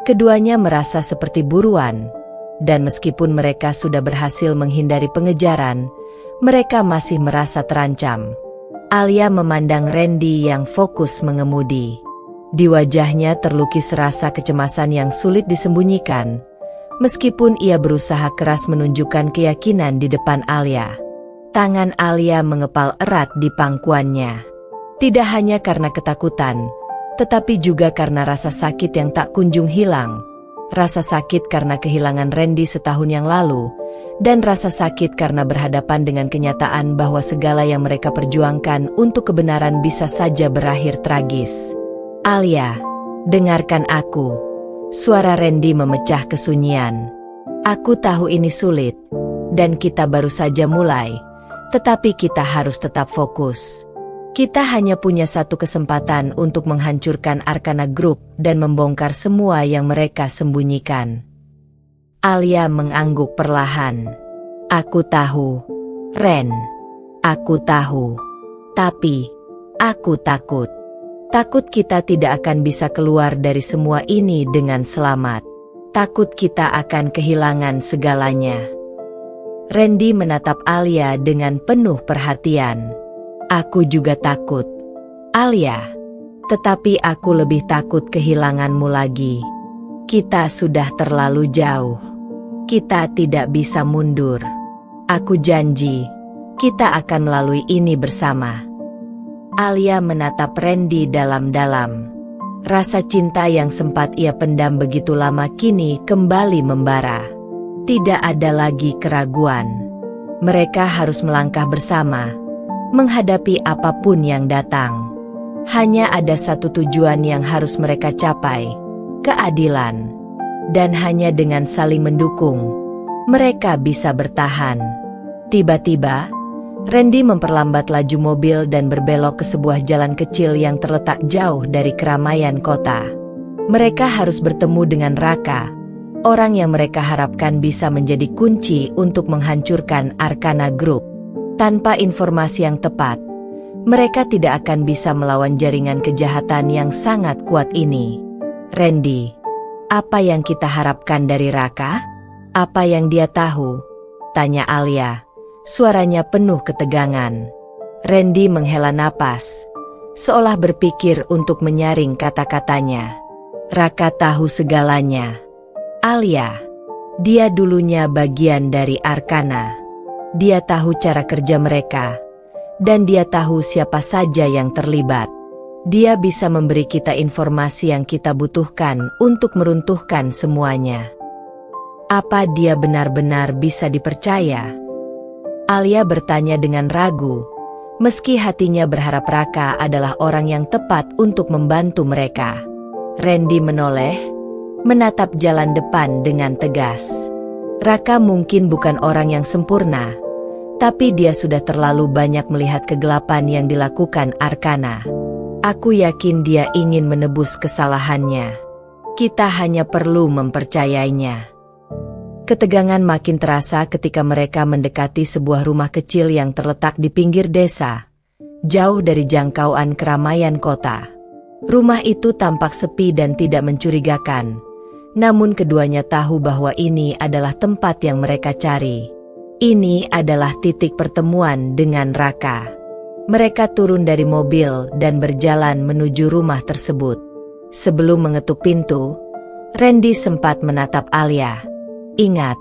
A: Keduanya merasa seperti buruan, dan meskipun mereka sudah berhasil menghindari pengejaran, mereka masih merasa terancam. Alia memandang Randy yang fokus mengemudi. Di wajahnya terlukis rasa kecemasan yang sulit disembunyikan, meskipun ia berusaha keras menunjukkan keyakinan di depan Alia. Tangan Alia mengepal erat di pangkuannya. Tidak hanya karena ketakutan, tetapi juga karena rasa sakit yang tak kunjung hilang. Rasa sakit karena kehilangan Randy setahun yang lalu, dan rasa sakit karena berhadapan dengan kenyataan bahwa segala yang mereka perjuangkan untuk kebenaran bisa saja berakhir tragis. "Alia, dengarkan aku." Suara Randy memecah kesunyian. "Aku tahu ini sulit, dan kita baru saja mulai, tetapi kita harus tetap fokus. Kita hanya punya satu kesempatan untuk menghancurkan Arcana Group dan membongkar semua yang mereka sembunyikan." Alia mengangguk perlahan. "Aku tahu, Ren. Aku tahu. Tapi, aku takut. Takut kita tidak akan bisa keluar dari semua ini dengan selamat. Takut kita akan kehilangan segalanya." Randy menatap Alia dengan penuh perhatian. "Aku juga takut, Alia. Tetapi aku lebih takut kehilanganmu lagi. Kita sudah terlalu jauh. Kita tidak bisa mundur. Aku janji, kita akan melalui ini bersama." Alia menatap Randy dalam-dalam. Rasa cinta yang sempat ia pendam begitu lama kini kembali membara. Tidak ada lagi keraguan. Mereka harus melangkah bersama, menghadapi apapun yang datang. Hanya ada satu tujuan yang harus mereka capai, keadilan. Dan hanya dengan saling mendukung, mereka bisa bertahan. Tiba-tiba, Randy memperlambat laju mobil dan berbelok ke sebuah jalan kecil yang terletak jauh dari keramaian kota. Mereka harus bertemu dengan Raka, orang yang mereka harapkan bisa menjadi kunci untuk menghancurkan Arcana Group. Tanpa informasi yang tepat, mereka tidak akan bisa melawan jaringan kejahatan yang sangat kuat ini. "Randy, apa yang kita harapkan dari Raka? Apa yang dia tahu?" tanya Alia. Suaranya penuh ketegangan. Randy menghela napas, seolah berpikir untuk menyaring kata-katanya. "Raka tahu segalanya, Alia. Dia dulunya bagian dari Arcana. Dia tahu cara kerja mereka, dan dia tahu siapa saja yang terlibat. Dia bisa memberi kita informasi yang kita butuhkan untuk meruntuhkan semuanya. Apa dia benar-benar bisa dipercaya?" Alia bertanya dengan ragu, meski hatinya berharap Raka adalah orang yang tepat untuk membantu mereka. Randy menoleh, menatap jalan depan dengan tegas. Raka mungkin bukan orang yang sempurna, tapi dia sudah terlalu banyak melihat kegelapan yang dilakukan Arcana. Aku yakin dia ingin menebus kesalahannya. Kita hanya perlu mempercayainya. Ketegangan makin terasa ketika mereka mendekati sebuah rumah kecil yang terletak di pinggir desa, jauh dari jangkauan keramaian kota. Rumah itu tampak sepi dan tidak mencurigakan, namun keduanya tahu bahwa ini adalah tempat yang mereka cari. Ini adalah titik pertemuan dengan Raka. Mereka turun dari mobil dan berjalan menuju rumah tersebut. Sebelum mengetuk pintu, Randy sempat menatap Alia. "Ingat,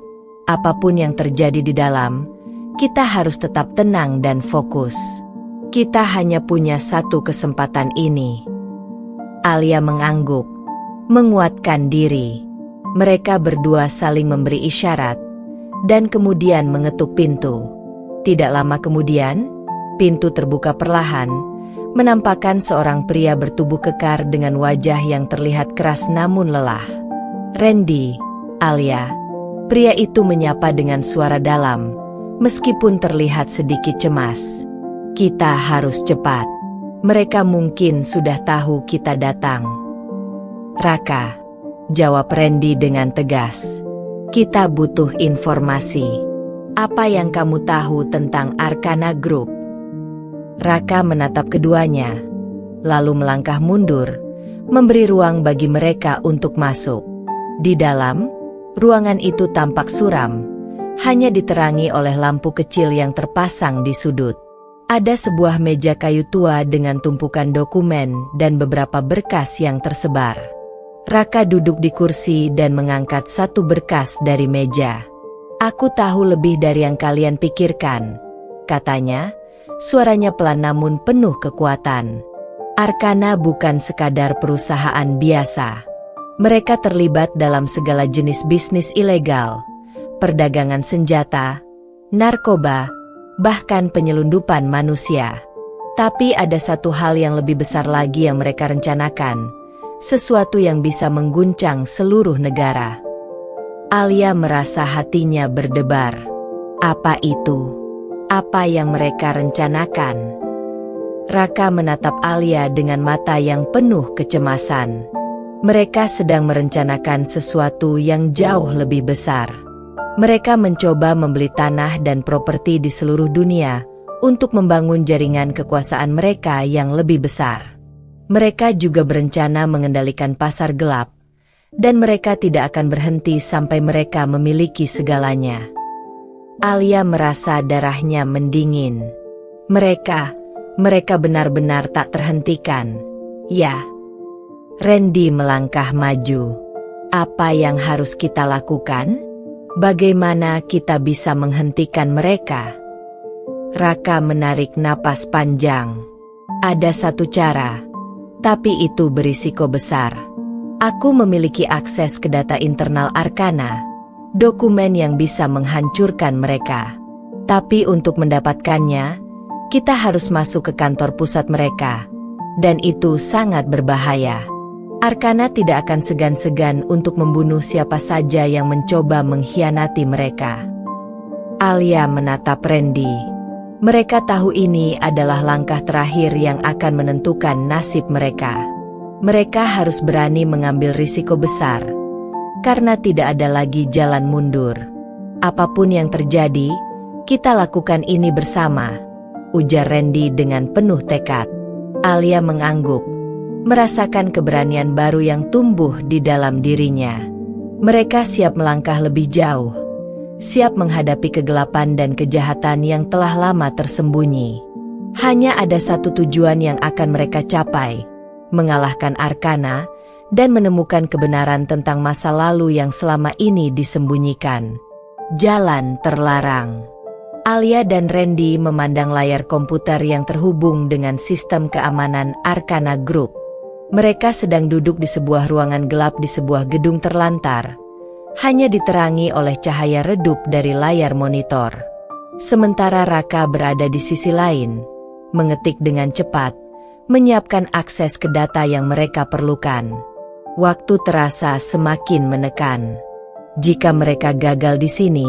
A: apapun yang terjadi di dalam, kita harus tetap tenang dan fokus. Kita hanya punya satu kesempatan ini." Alia mengangguk, menguatkan diri. Mereka berdua saling memberi isyarat, dan kemudian mengetuk pintu. Tidak lama kemudian, pintu terbuka perlahan, menampakkan seorang pria bertubuh kekar dengan wajah yang terlihat keras namun lelah. "Randy, Alia," pria itu menyapa dengan suara dalam, meskipun terlihat sedikit cemas. "Kita harus cepat. Mereka mungkin sudah tahu kita datang." "Raka," jawab Randy dengan tegas. "Kita butuh informasi. Apa yang kamu tahu tentang Arcana Group?" Raka menatap keduanya, lalu melangkah mundur, memberi ruang bagi mereka untuk masuk. Di dalam, ruangan itu tampak suram, hanya diterangi oleh lampu kecil yang terpasang di sudut. Ada sebuah meja kayu tua dengan tumpukan dokumen dan beberapa berkas yang tersebar. Raka duduk di kursi dan mengangkat satu berkas dari meja. "Aku tahu lebih dari yang kalian pikirkan," katanya, suaranya pelan namun penuh kekuatan. "Arcana bukan sekadar perusahaan biasa. Mereka terlibat dalam segala jenis bisnis ilegal, perdagangan senjata, narkoba, bahkan penyelundupan manusia. Tapi ada satu hal yang lebih besar lagi yang mereka rencanakan, sesuatu yang bisa mengguncang seluruh negara." Alia merasa hatinya berdebar. Apa itu? Apa yang mereka rencanakan? Raka menatap Alia dengan mata yang penuh kecemasan. Mereka sedang merencanakan sesuatu yang jauh lebih besar. Mereka mencoba membeli tanah dan properti di seluruh dunia untuk membangun jaringan kekuasaan mereka yang lebih besar. Mereka juga berencana mengendalikan pasar gelap, dan mereka tidak akan berhenti sampai mereka memiliki segalanya. Alia merasa darahnya mendingin. Mereka benar-benar tak terhentikan. Ya. Randy melangkah maju. "Apa yang harus kita lakukan? Bagaimana kita bisa menghentikan mereka?" Raka menarik napas panjang. "Ada satu cara, tapi itu berisiko besar. Aku memiliki akses ke data internal Arcana, dokumen yang bisa menghancurkan mereka. Tapi untuk mendapatkannya, kita harus masuk ke kantor pusat mereka, dan itu sangat berbahaya. Arcana tidak akan segan-segan untuk membunuh siapa saja yang mencoba mengkhianati mereka." Alia menatap Randy. Mereka tahu ini adalah langkah terakhir yang akan menentukan nasib mereka. Mereka harus berani mengambil risiko besar, karena tidak ada lagi jalan mundur. "Apapun yang terjadi, kita lakukan ini bersama," ujar Randy dengan penuh tekad. Alia mengangguk, merasakan keberanian baru yang tumbuh di dalam dirinya. Mereka siap melangkah lebih jauh, siap menghadapi kegelapan dan kejahatan yang telah lama tersembunyi. Hanya ada satu tujuan yang akan mereka capai: mengalahkan Arcana dan menemukan kebenaran tentang masa lalu yang selama ini disembunyikan. Jalan terlarang. Alia dan Randy memandang layar komputer yang terhubung dengan sistem keamanan Arcana Group. Mereka sedang duduk di sebuah ruangan gelap di sebuah gedung terlantar, hanya diterangi oleh cahaya redup dari layar monitor. Sementara Raka berada di sisi lain, mengetik dengan cepat, menyiapkan akses ke data yang mereka perlukan. Waktu terasa semakin menekan. Jika mereka gagal di sini,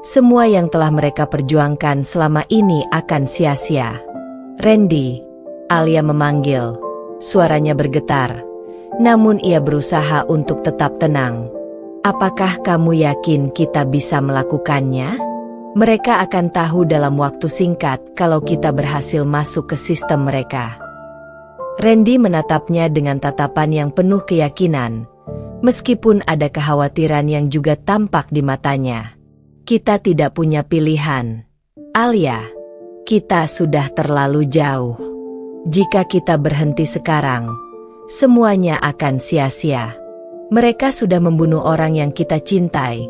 A: semua yang telah mereka perjuangkan selama ini akan sia-sia. "Randy," Alia memanggil. Suaranya bergetar, namun ia berusaha untuk tetap tenang. "Apakah kamu yakin kita bisa melakukannya? Mereka akan tahu dalam waktu singkat kalau kita berhasil masuk ke sistem mereka." Randy menatapnya dengan tatapan yang penuh keyakinan, meskipun ada kekhawatiran yang juga tampak di matanya. "Kita tidak punya pilihan, Alia. Kita sudah terlalu jauh. Jika kita berhenti sekarang, semuanya akan sia-sia. Mereka sudah membunuh orang yang kita cintai,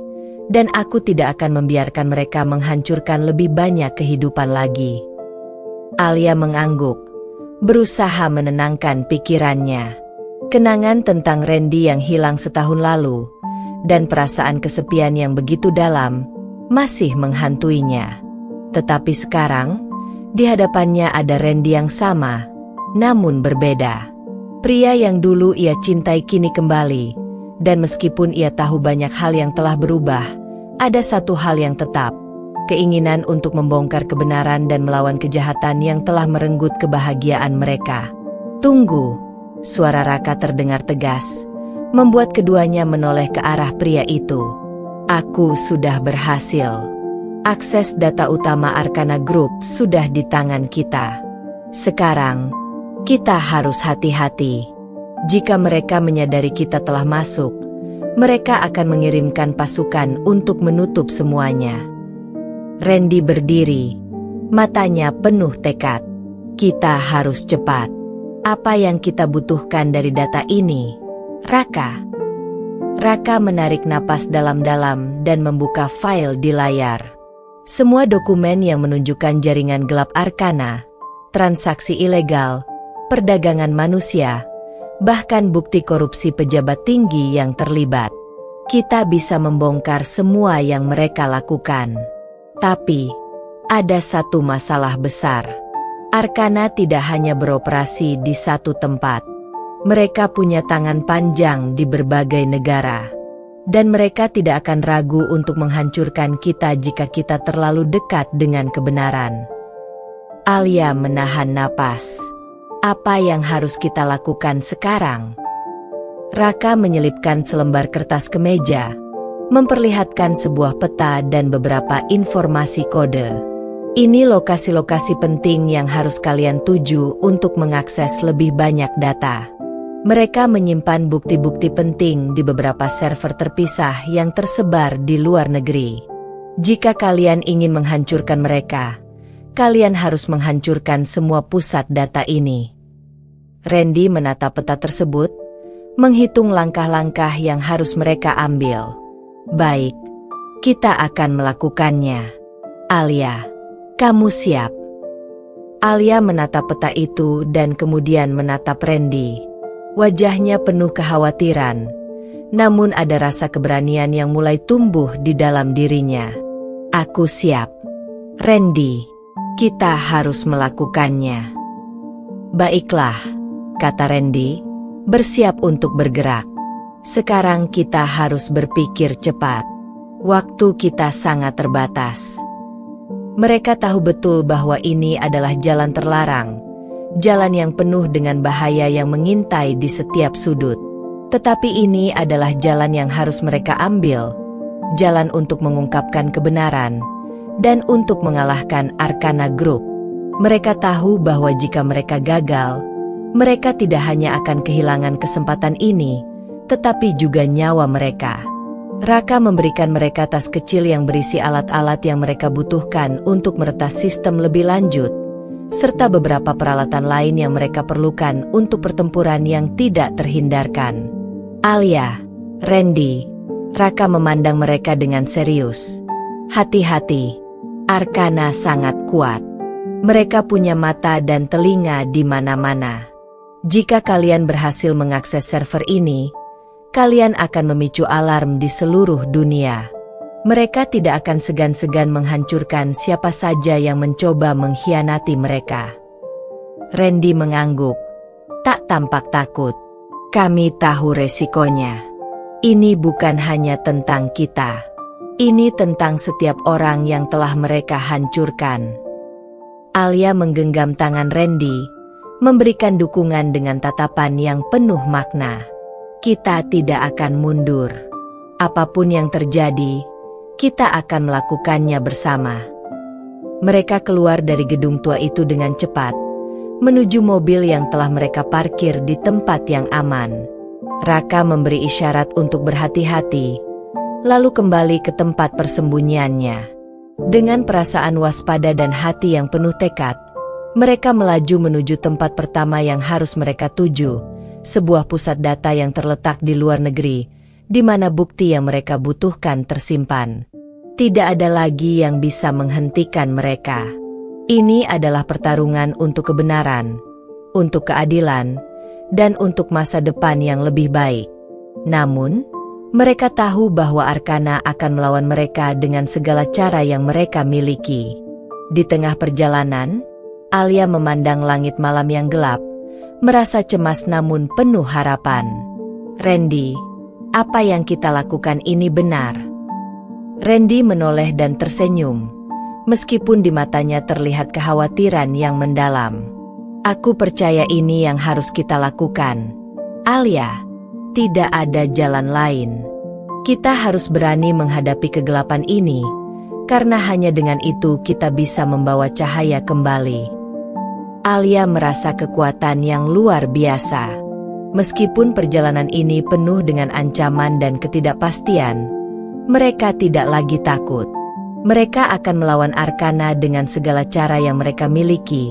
A: dan aku tidak akan membiarkan mereka menghancurkan lebih banyak kehidupan lagi." Alia mengangguk, berusaha menenangkan pikirannya. Kenangan tentang Randy yang hilang setahun lalu, dan perasaan kesepian yang begitu dalam, masih menghantuinya. Tetapi sekarang, di hadapannya ada Randy yang sama, namun berbeda. Pria yang dulu ia cintai kini kembali, dan meskipun ia tahu banyak hal yang telah berubah, ada satu hal yang tetap, keinginan untuk membongkar kebenaran dan melawan kejahatan yang telah merenggut kebahagiaan mereka. Tunggu, suara Raka terdengar tegas, membuat keduanya menoleh ke arah pria itu. Aku sudah berhasil. Akses data utama Arcana Group sudah di tangan kita. Sekarang, kita harus hati-hati. Jika mereka menyadari kita telah masuk, mereka akan mengirimkan pasukan untuk menutup semuanya. Randy berdiri, matanya penuh tekad. Kita harus cepat. Apa yang kita butuhkan dari data ini, Raka? Raka menarik napas dalam-dalam dan membuka file di layar. Semua dokumen yang menunjukkan jaringan gelap Arcana, transaksi ilegal, perdagangan manusia, bahkan bukti korupsi pejabat tinggi yang terlibat. Kita bisa membongkar semua yang mereka lakukan. Tapi, ada satu masalah besar. Arcana tidak hanya beroperasi di satu tempat. Mereka punya tangan panjang di berbagai negara. Dan mereka tidak akan ragu untuk menghancurkan kita jika kita terlalu dekat dengan kebenaran. Alia menahan napas. Apa yang harus kita lakukan sekarang? Raka menyelipkan selembar kertas ke meja, memperlihatkan sebuah peta dan beberapa informasi kode. Ini lokasi-lokasi penting yang harus kalian tuju untuk mengakses lebih banyak data. Mereka menyimpan bukti-bukti penting di beberapa server terpisah yang tersebar di luar negeri. Jika kalian ingin menghancurkan mereka, kalian harus menghancurkan semua pusat data ini. Randy menatap peta tersebut, menghitung langkah-langkah yang harus mereka ambil. Baik, kita akan melakukannya. Alia, kamu siap? Alia menatap peta itu dan kemudian menatap Randy. Wajahnya penuh kekhawatiran, namun ada rasa keberanian yang mulai tumbuh di dalam dirinya. Aku siap. Randy, kita harus melakukannya. Baiklah, kata Randy, bersiap untuk bergerak. Sekarang kita harus berpikir cepat. Waktu kita sangat terbatas. Mereka tahu betul bahwa ini adalah jalan terlarang. Jalan yang penuh dengan bahaya yang mengintai di setiap sudut. Tetapi ini adalah jalan yang harus mereka ambil. Jalan untuk mengungkapkan kebenaran. Dan untuk mengalahkan Arcana Group. Mereka tahu bahwa jika mereka gagal, mereka tidak hanya akan kehilangan kesempatan ini, tetapi juga nyawa mereka. Raka memberikan mereka tas kecil yang berisi alat-alat yang mereka butuhkan untuk meretas sistem lebih lanjut, serta beberapa peralatan lain yang mereka perlukan untuk pertempuran yang tidak terhindarkan. Alia, Randy, Raka memandang mereka dengan serius. Hati-hati, Arcana sangat kuat. Mereka punya mata dan telinga di mana-mana. Jika kalian berhasil mengakses server ini, kalian akan memicu alarm di seluruh dunia. Mereka tidak akan segan-segan menghancurkan siapa saja yang mencoba mengkhianati mereka. Randy mengangguk, tak tampak takut. Kami tahu resikonya. Ini bukan hanya tentang kita. Ini tentang setiap orang yang telah mereka hancurkan. Alia menggenggam tangan Randy, memberikan dukungan dengan tatapan yang penuh makna. Kita tidak akan mundur. Apapun yang terjadi, kita akan melakukannya bersama. Mereka keluar dari gedung tua itu dengan cepat, menuju mobil yang telah mereka parkir di tempat yang aman. Raka memberi isyarat untuk berhati-hati, lalu kembali ke tempat persembunyiannya. Dengan perasaan waspada dan hati yang penuh tekad, mereka melaju menuju tempat pertama yang harus mereka tuju, sebuah pusat data yang terletak di luar negeri, di mana bukti yang mereka butuhkan tersimpan. Tidak ada lagi yang bisa menghentikan mereka. Ini adalah pertarungan untuk kebenaran, untuk keadilan, dan untuk masa depan yang lebih baik. Namun, mereka tahu bahwa Arcana akan melawan mereka dengan segala cara yang mereka miliki. Di tengah perjalanan, Alia memandang langit malam yang gelap, merasa cemas namun penuh harapan. "Randy, apa yang kita lakukan ini benar?" Randy menoleh dan tersenyum, meskipun di matanya terlihat kekhawatiran yang mendalam. "Aku percaya ini yang harus kita lakukan, Alia. Tidak ada jalan lain. Kita harus berani menghadapi kegelapan ini, karena hanya dengan itu kita bisa membawa cahaya kembali." Alia merasa kekuatan yang luar biasa. Meskipun perjalanan ini penuh dengan ancaman dan ketidakpastian, mereka tidak lagi takut. Mereka akan melawan Arcana dengan segala cara yang mereka miliki,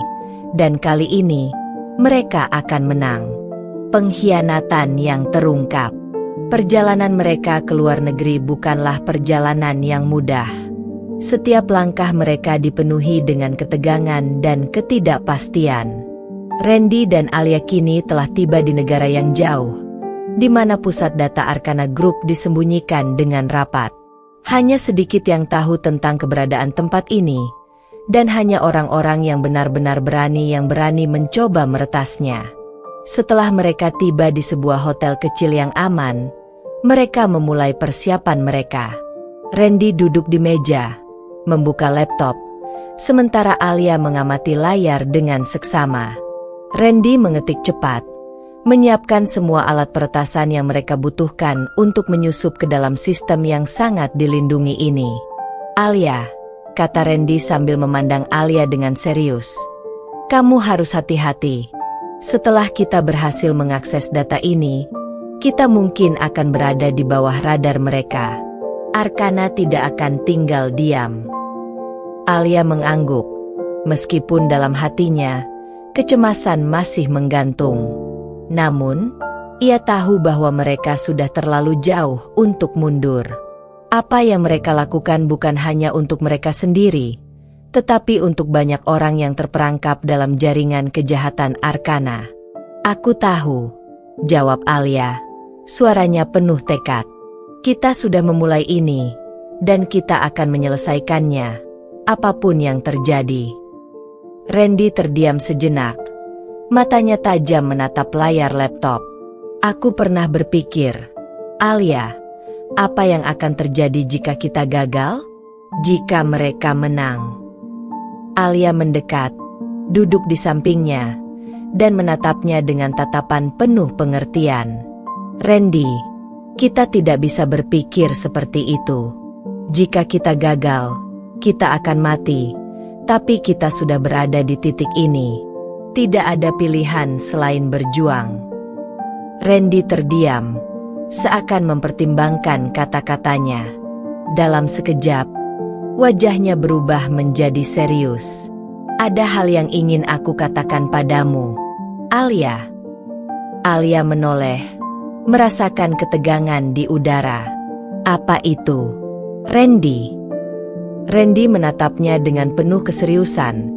A: dan kali ini, mereka akan menang. Pengkhianatan yang terungkap. Perjalanan mereka ke luar negeri bukanlah perjalanan yang mudah. Setiap langkah mereka dipenuhi dengan ketegangan dan ketidakpastian. Randy dan Alia kini telah tiba di negara yang jauh, di mana pusat data Arcana Group disembunyikan dengan rapat. Hanya sedikit yang tahu tentang keberadaan tempat ini, dan hanya orang-orang yang benar-benar berani yang berani mencoba meretasnya. Setelah mereka tiba di sebuah hotel kecil yang aman, mereka memulai persiapan mereka. Randy duduk di meja, membuka laptop, sementara Alia mengamati layar dengan seksama. Randy mengetik cepat, menyiapkan semua alat peretasan yang mereka butuhkan untuk menyusup ke dalam sistem yang sangat dilindungi ini. "Alia," kata Randy sambil memandang Alia dengan serius, "kamu harus hati-hati. Setelah kita berhasil mengakses data ini, kita mungkin akan berada di bawah radar mereka. Arcana tidak akan tinggal diam." Alia mengangguk, meskipun dalam hatinya, kecemasan masih menggantung. Namun, ia tahu bahwa mereka sudah terlalu jauh untuk mundur. Apa yang mereka lakukan bukan hanya untuk mereka sendiri, tetapi untuk banyak orang yang terperangkap dalam jaringan kejahatan Arcana. "Aku tahu," jawab Alia, suaranya penuh tekad. "Kita sudah memulai ini, dan kita akan menyelesaikannya, apapun yang terjadi." Randy terdiam sejenak, matanya tajam menatap layar laptop. "Aku pernah berpikir, Alia, apa yang akan terjadi jika kita gagal? Jika mereka menang?" Alia mendekat, duduk di sampingnya, dan menatapnya dengan tatapan penuh pengertian. "Randy, kita tidak bisa berpikir seperti itu. Jika kita gagal, kita akan mati, tapi kita sudah berada di titik ini. Tidak ada pilihan selain berjuang." Randy terdiam, seakan mempertimbangkan kata-katanya. Dalam sekejap, wajahnya berubah menjadi serius. "Ada hal yang ingin aku katakan padamu, Alia." Alia menoleh, merasakan ketegangan di udara. "Apa itu, Randy?" Randy menatapnya dengan penuh keseriusan,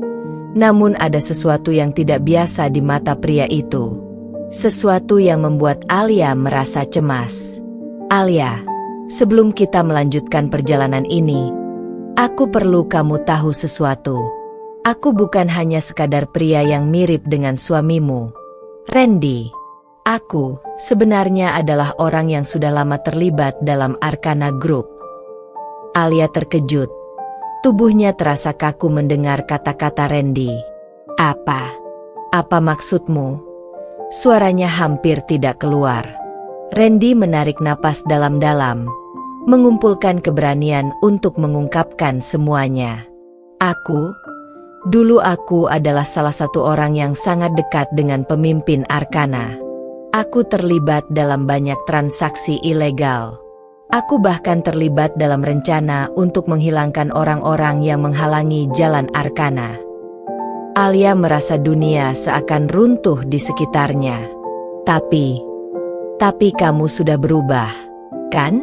A: namun ada sesuatu yang tidak biasa di mata pria itu. Sesuatu yang membuat Alia merasa cemas. "Alia, sebelum kita melanjutkan perjalanan ini, aku perlu kamu tahu sesuatu. Aku bukan hanya sekadar pria yang mirip dengan suamimu, Randy. Aku sebenarnya adalah orang yang sudah lama terlibat dalam Arcana Group." Alia terkejut. Tubuhnya terasa kaku mendengar kata-kata Randy. Apa maksudmu?" Suaranya hampir tidak keluar. Randy menarik napas dalam-dalam, mengumpulkan keberanian untuk mengungkapkan semuanya. Dulu aku adalah salah satu orang yang sangat dekat dengan pemimpin Arcana. Aku terlibat dalam banyak transaksi ilegal. Aku bahkan terlibat dalam rencana untuk menghilangkan orang-orang yang menghalangi jalan Arcana. Alia merasa dunia seakan runtuh di sekitarnya. Tapi kamu sudah berubah, kan?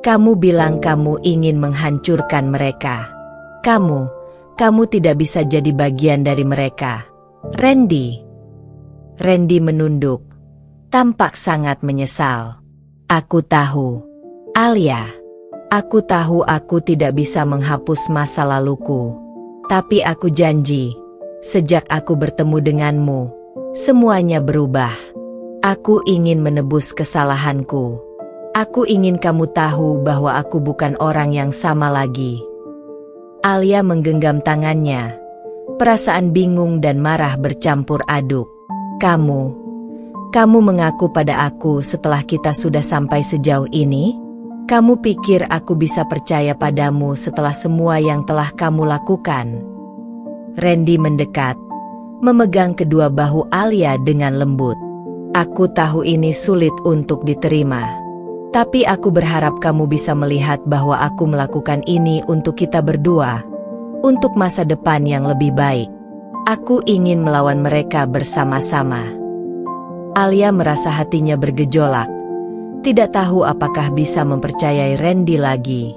A: Kamu bilang kamu ingin menghancurkan mereka. Kamu tidak bisa jadi bagian dari mereka, Randy. Randy menunduk, tampak sangat menyesal. Aku tahu, Alia. Aku tahu aku tidak bisa menghapus masa laluku. Tapi aku janji, sejak aku bertemu denganmu, semuanya berubah. Aku ingin menebus kesalahanku. Aku ingin kamu tahu bahwa aku bukan orang yang sama lagi. Alia menggenggam tangannya. Perasaan bingung dan marah bercampur aduk. Kamu mengaku pada aku setelah kita sudah sampai sejauh ini? Kamu pikir aku bisa percaya padamu setelah semua yang telah kamu lakukan? Randy mendekat, memegang kedua bahu Alia dengan lembut. Aku tahu ini sulit untuk diterima. Tapi aku berharap kamu bisa melihat bahwa aku melakukan ini untuk kita berdua, untuk masa depan yang lebih baik. Aku ingin melawan mereka bersama-sama. Alia merasa hatinya bergejolak. Tidak tahu apakah bisa mempercayai Randy lagi.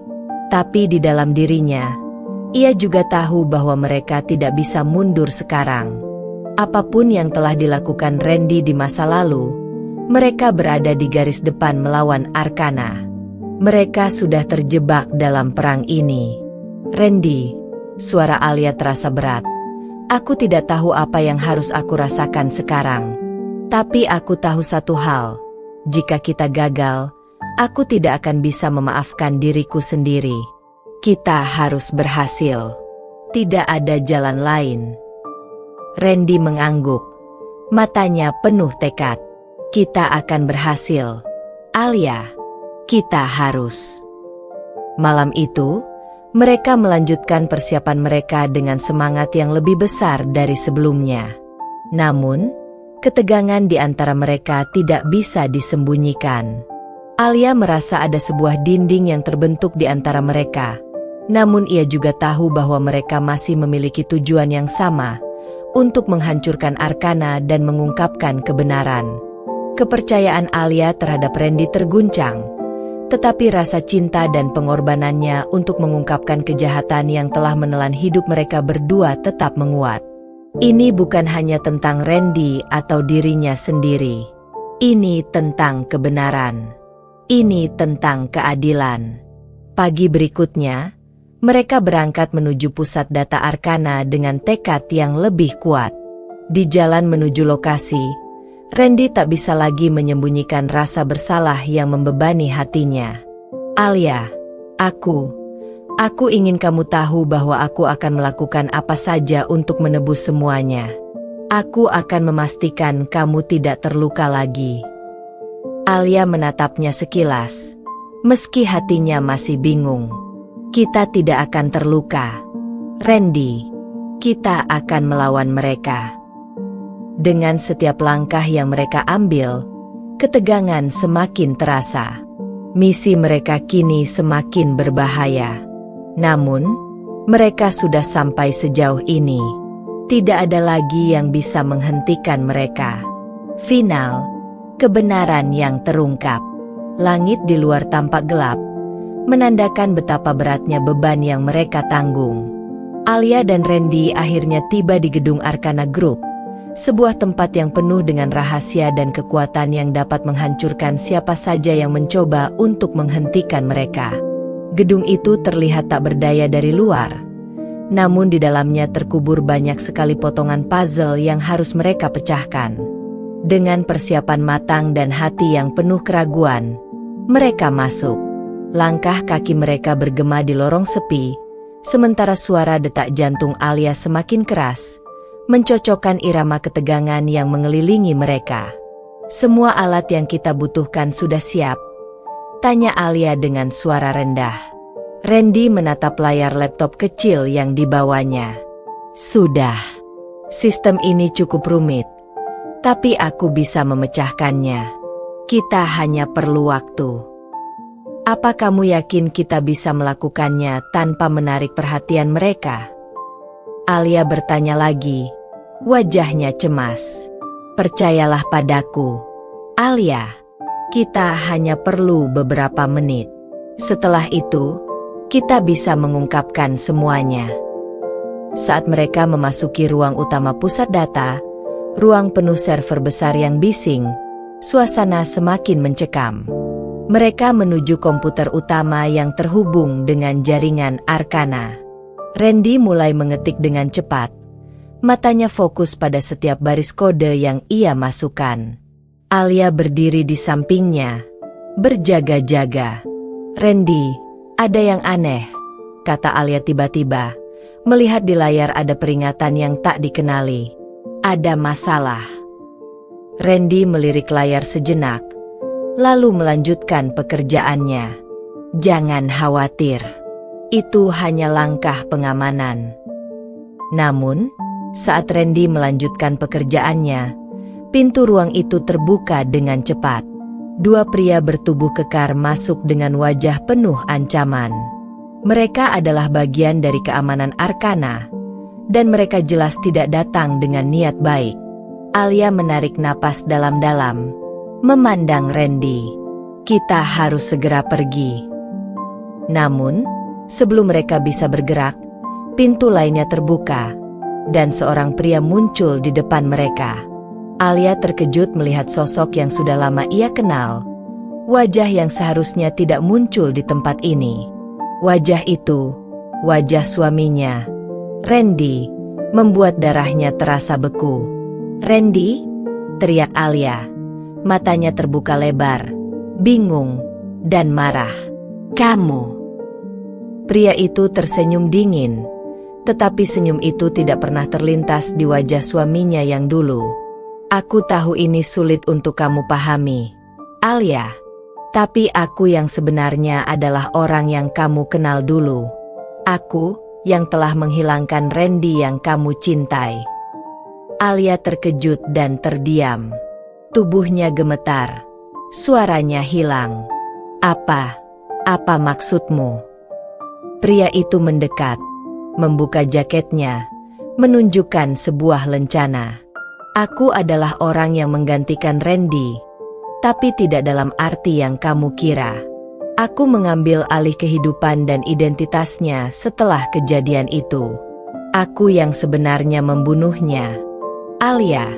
A: Tapi di dalam dirinya, ia juga tahu bahwa mereka tidak bisa mundur sekarang. Apapun yang telah dilakukan Randy di masa lalu, mereka berada di garis depan melawan Arcana. Mereka sudah terjebak dalam perang ini. Randy, suara Alia terasa berat. Aku tidak tahu apa yang harus aku rasakan sekarang. Tapi aku tahu satu hal. Jika kita gagal, aku tidak akan bisa memaafkan diriku sendiri. Kita harus berhasil. Tidak ada jalan lain. Randy mengangguk. Matanya penuh tekad. Kita akan berhasil. Alia, kita harus. Malam itu, mereka melanjutkan persiapan mereka dengan semangat yang lebih besar dari sebelumnya. Namun, ketegangan di antara mereka tidak bisa disembunyikan. Alia merasa ada sebuah dinding yang terbentuk di antara mereka. Namun ia juga tahu bahwa mereka masih memiliki tujuan yang sama, untuk menghancurkan Arcana dan mengungkapkan kebenaran. Kepercayaan Alia terhadap Randy terguncang, tetapi rasa cinta dan pengorbanannya untuk mengungkapkan kejahatan yang telah menelan hidup mereka berdua tetap menguat. Ini bukan hanya tentang Randy atau dirinya sendiri. Ini tentang kebenaran. Ini tentang keadilan. Pagi berikutnya, mereka berangkat menuju pusat data Arcana dengan tekad yang lebih kuat. Di jalan menuju lokasi, Randy tak bisa lagi menyembunyikan rasa bersalah yang membebani hatinya. Alia, Aku ingin kamu tahu bahwa aku akan melakukan apa saja untuk menebus semuanya. Aku akan memastikan kamu tidak terluka lagi. Alia menatapnya sekilas, meski hatinya masih bingung. Kita tidak akan terluka, Randy. Kita akan melawan mereka. Dengan setiap langkah yang mereka ambil, ketegangan semakin terasa. Misi mereka kini semakin berbahaya. Namun, mereka sudah sampai sejauh ini. Tidak ada lagi yang bisa menghentikan mereka. Final, kebenaran yang terungkap. Langit di luar tampak gelap, menandakan betapa beratnya beban yang mereka tanggung. Alia dan Randy akhirnya tiba di gedung Arcana Group, sebuah tempat yang penuh dengan rahasia dan kekuatan yang dapat menghancurkan siapa saja yang mencoba untuk menghentikan mereka. Gedung itu terlihat tak berdaya dari luar, namun di dalamnya terkubur banyak sekali potongan puzzle yang harus mereka pecahkan. Dengan persiapan matang dan hati yang penuh keraguan, mereka masuk. Langkah kaki mereka bergema di lorong sepi, sementara suara detak jantung Alia semakin keras, mencocokkan irama ketegangan yang mengelilingi mereka. Semua alat yang kita butuhkan sudah siap? Tanya Alia dengan suara rendah. Randy menatap layar laptop kecil yang dibawanya. Sudah. Sistem ini cukup rumit, tapi aku bisa memecahkannya. Kita hanya perlu waktu. Apa kamu yakin kita bisa melakukannya tanpa menarik perhatian mereka? Alia bertanya lagi, wajahnya cemas. Percayalah padaku, Alia. Kita hanya perlu beberapa menit. Setelah itu, kita bisa mengungkapkan semuanya. Saat mereka memasuki ruang utama pusat data, ruang penuh server besar yang bising, Suasana semakin mencekam. Mereka menuju komputer utama yang terhubung dengan jaringan Arkana. Randy mulai mengetik dengan cepat. Matanya fokus pada setiap baris kode yang ia masukkan. Alia berdiri di sampingnya, berjaga-jaga. "Randy, ada yang aneh," kata Alia tiba-tiba, melihat di layar ada peringatan yang tak dikenali. "Ada masalah." Randy melirik layar sejenak, lalu melanjutkan pekerjaannya. "Jangan khawatir, itu hanya langkah pengamanan." Namun, saat Randy melanjutkan pekerjaannya, pintu ruang itu terbuka dengan cepat. Dua pria bertubuh kekar masuk dengan wajah penuh ancaman. Mereka adalah bagian dari keamanan Arkana, dan mereka jelas tidak datang dengan niat baik. Alia menarik napas dalam-dalam, memandang Randy. "Kita harus segera pergi." Namun, sebelum mereka bisa bergerak, pintu lainnya terbuka, dan seorang pria muncul di depan mereka. Alia terkejut melihat sosok yang sudah lama ia kenal. Wajah yang seharusnya tidak muncul di tempat ini. Wajah itu, wajah suaminya, Randy, membuat darahnya terasa beku. "Randy!" teriak Alia. Matanya terbuka lebar, bingung, dan marah. "Kamu!" Pria itu tersenyum dingin, tetapi senyum itu tidak pernah terlintas di wajah suaminya yang dulu. "Aku tahu ini sulit untuk kamu pahami, Alia. Tapi aku yang sebenarnya adalah orang yang kamu kenal dulu. Aku yang telah menghilangkan Randy yang kamu cintai." Alia terkejut dan terdiam. Tubuhnya gemetar. Suaranya hilang. Apa maksudmu?" Pria itu mendekat, membuka jaketnya, menunjukkan sebuah lencana. "Aku adalah orang yang menggantikan Randy, tapi tidak dalam arti yang kamu kira. Aku mengambil alih kehidupan dan identitasnya setelah kejadian itu. Aku yang sebenarnya membunuhnya, Alia.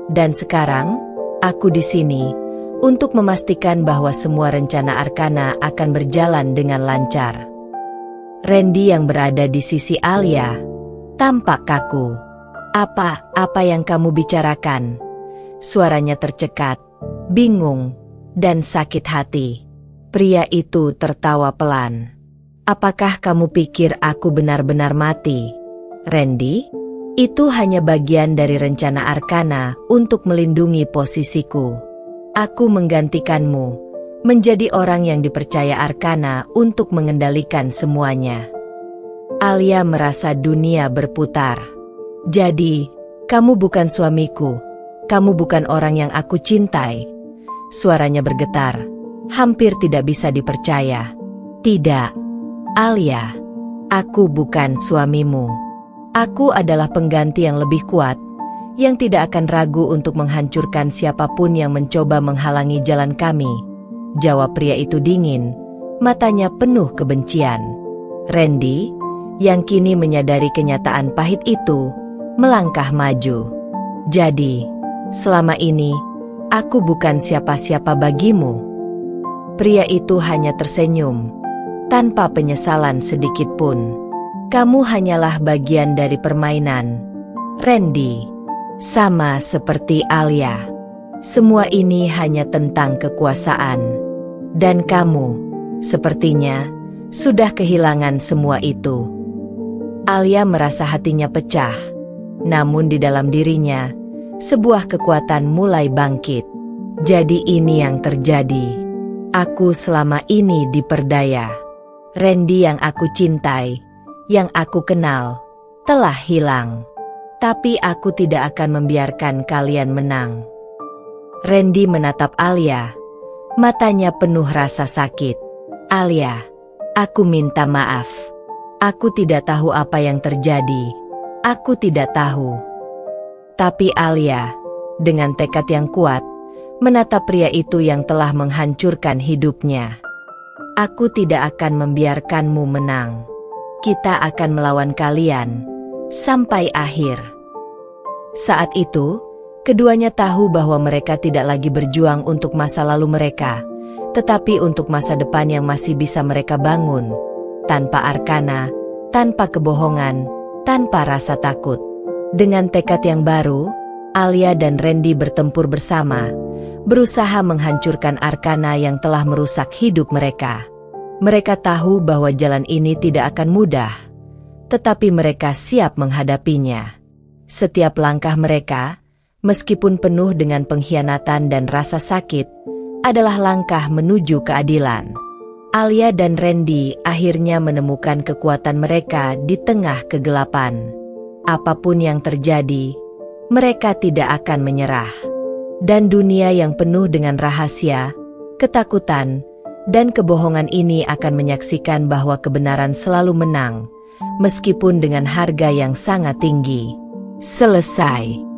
A: Dan sekarang, aku di sini untuk memastikan bahwa semua rencana Arkana akan berjalan dengan lancar." Randy yang berada di sisi Alia tampak kaku. Apa yang kamu bicarakan?" Suaranya tercekat, bingung, dan sakit hati. Pria itu tertawa pelan. "Apakah kamu pikir aku benar-benar mati, Randy? Itu hanya bagian dari rencana Arkana untuk melindungi posisiku. Aku menggantikanmu, menjadi orang yang dipercaya Arkana untuk mengendalikan semuanya." Alia merasa dunia berputar. "Jadi, kamu bukan suamiku, kamu bukan orang yang aku cintai." Suaranya bergetar, hampir tidak bisa dipercaya. "Tidak, Alia, aku bukan suamimu. Aku adalah pengganti yang lebih kuat, yang tidak akan ragu untuk menghancurkan siapapun yang mencoba menghalangi jalan kami." Jawab pria itu dingin, matanya penuh kebencian. Randy, yang kini menyadari kenyataan pahit itu, melangkah maju. "Jadi, selama ini, aku bukan siapa-siapa bagimu?" Pria itu hanya tersenyum, tanpa penyesalan sedikit pun. "Kamu hanyalah bagian dari permainan, Randy. Sama seperti Alia. Semua ini hanya tentang kekuasaan. Dan kamu, sepertinya, sudah kehilangan semua itu." Alia merasa hatinya pecah. Namun di dalam dirinya, sebuah kekuatan mulai bangkit. "Jadi ini yang terjadi. Aku selama ini diperdaya. Randy yang aku cintai, yang aku kenal, telah hilang. Tapi aku tidak akan membiarkan kalian menang." Randy menatap Alia, matanya penuh rasa sakit. "Alia, aku minta maaf. Aku tidak tahu apa yang terjadi. Aku tidak tahu." Tapi Alia, dengan tekad yang kuat, menatap pria itu yang telah menghancurkan hidupnya. "Aku tidak akan membiarkanmu menang. Kita akan melawan kalian sampai akhir." Saat itu, Keduanya tahu bahwa mereka tidak lagi berjuang untuk masa lalu mereka, tetapi untuk masa depan yang masih bisa mereka bangun, tanpa arkana, tanpa kebohongan, tanpa rasa takut. Dengan tekad yang baru, Alia dan Randy bertempur bersama, berusaha menghancurkan arkana yang telah merusak hidup mereka. Mereka tahu bahwa jalan ini tidak akan mudah, tetapi mereka siap menghadapinya. Setiap langkah mereka, meskipun penuh dengan pengkhianatan dan rasa sakit, adalah langkah menuju keadilan. Alia dan Randy akhirnya menemukan kekuatan mereka di tengah kegelapan. Apapun yang terjadi, mereka tidak akan menyerah. Dan dunia yang penuh dengan rahasia, ketakutan, dan kebohongan ini akan menyaksikan bahwa kebenaran selalu menang, meskipun dengan harga yang sangat tinggi. Selesai.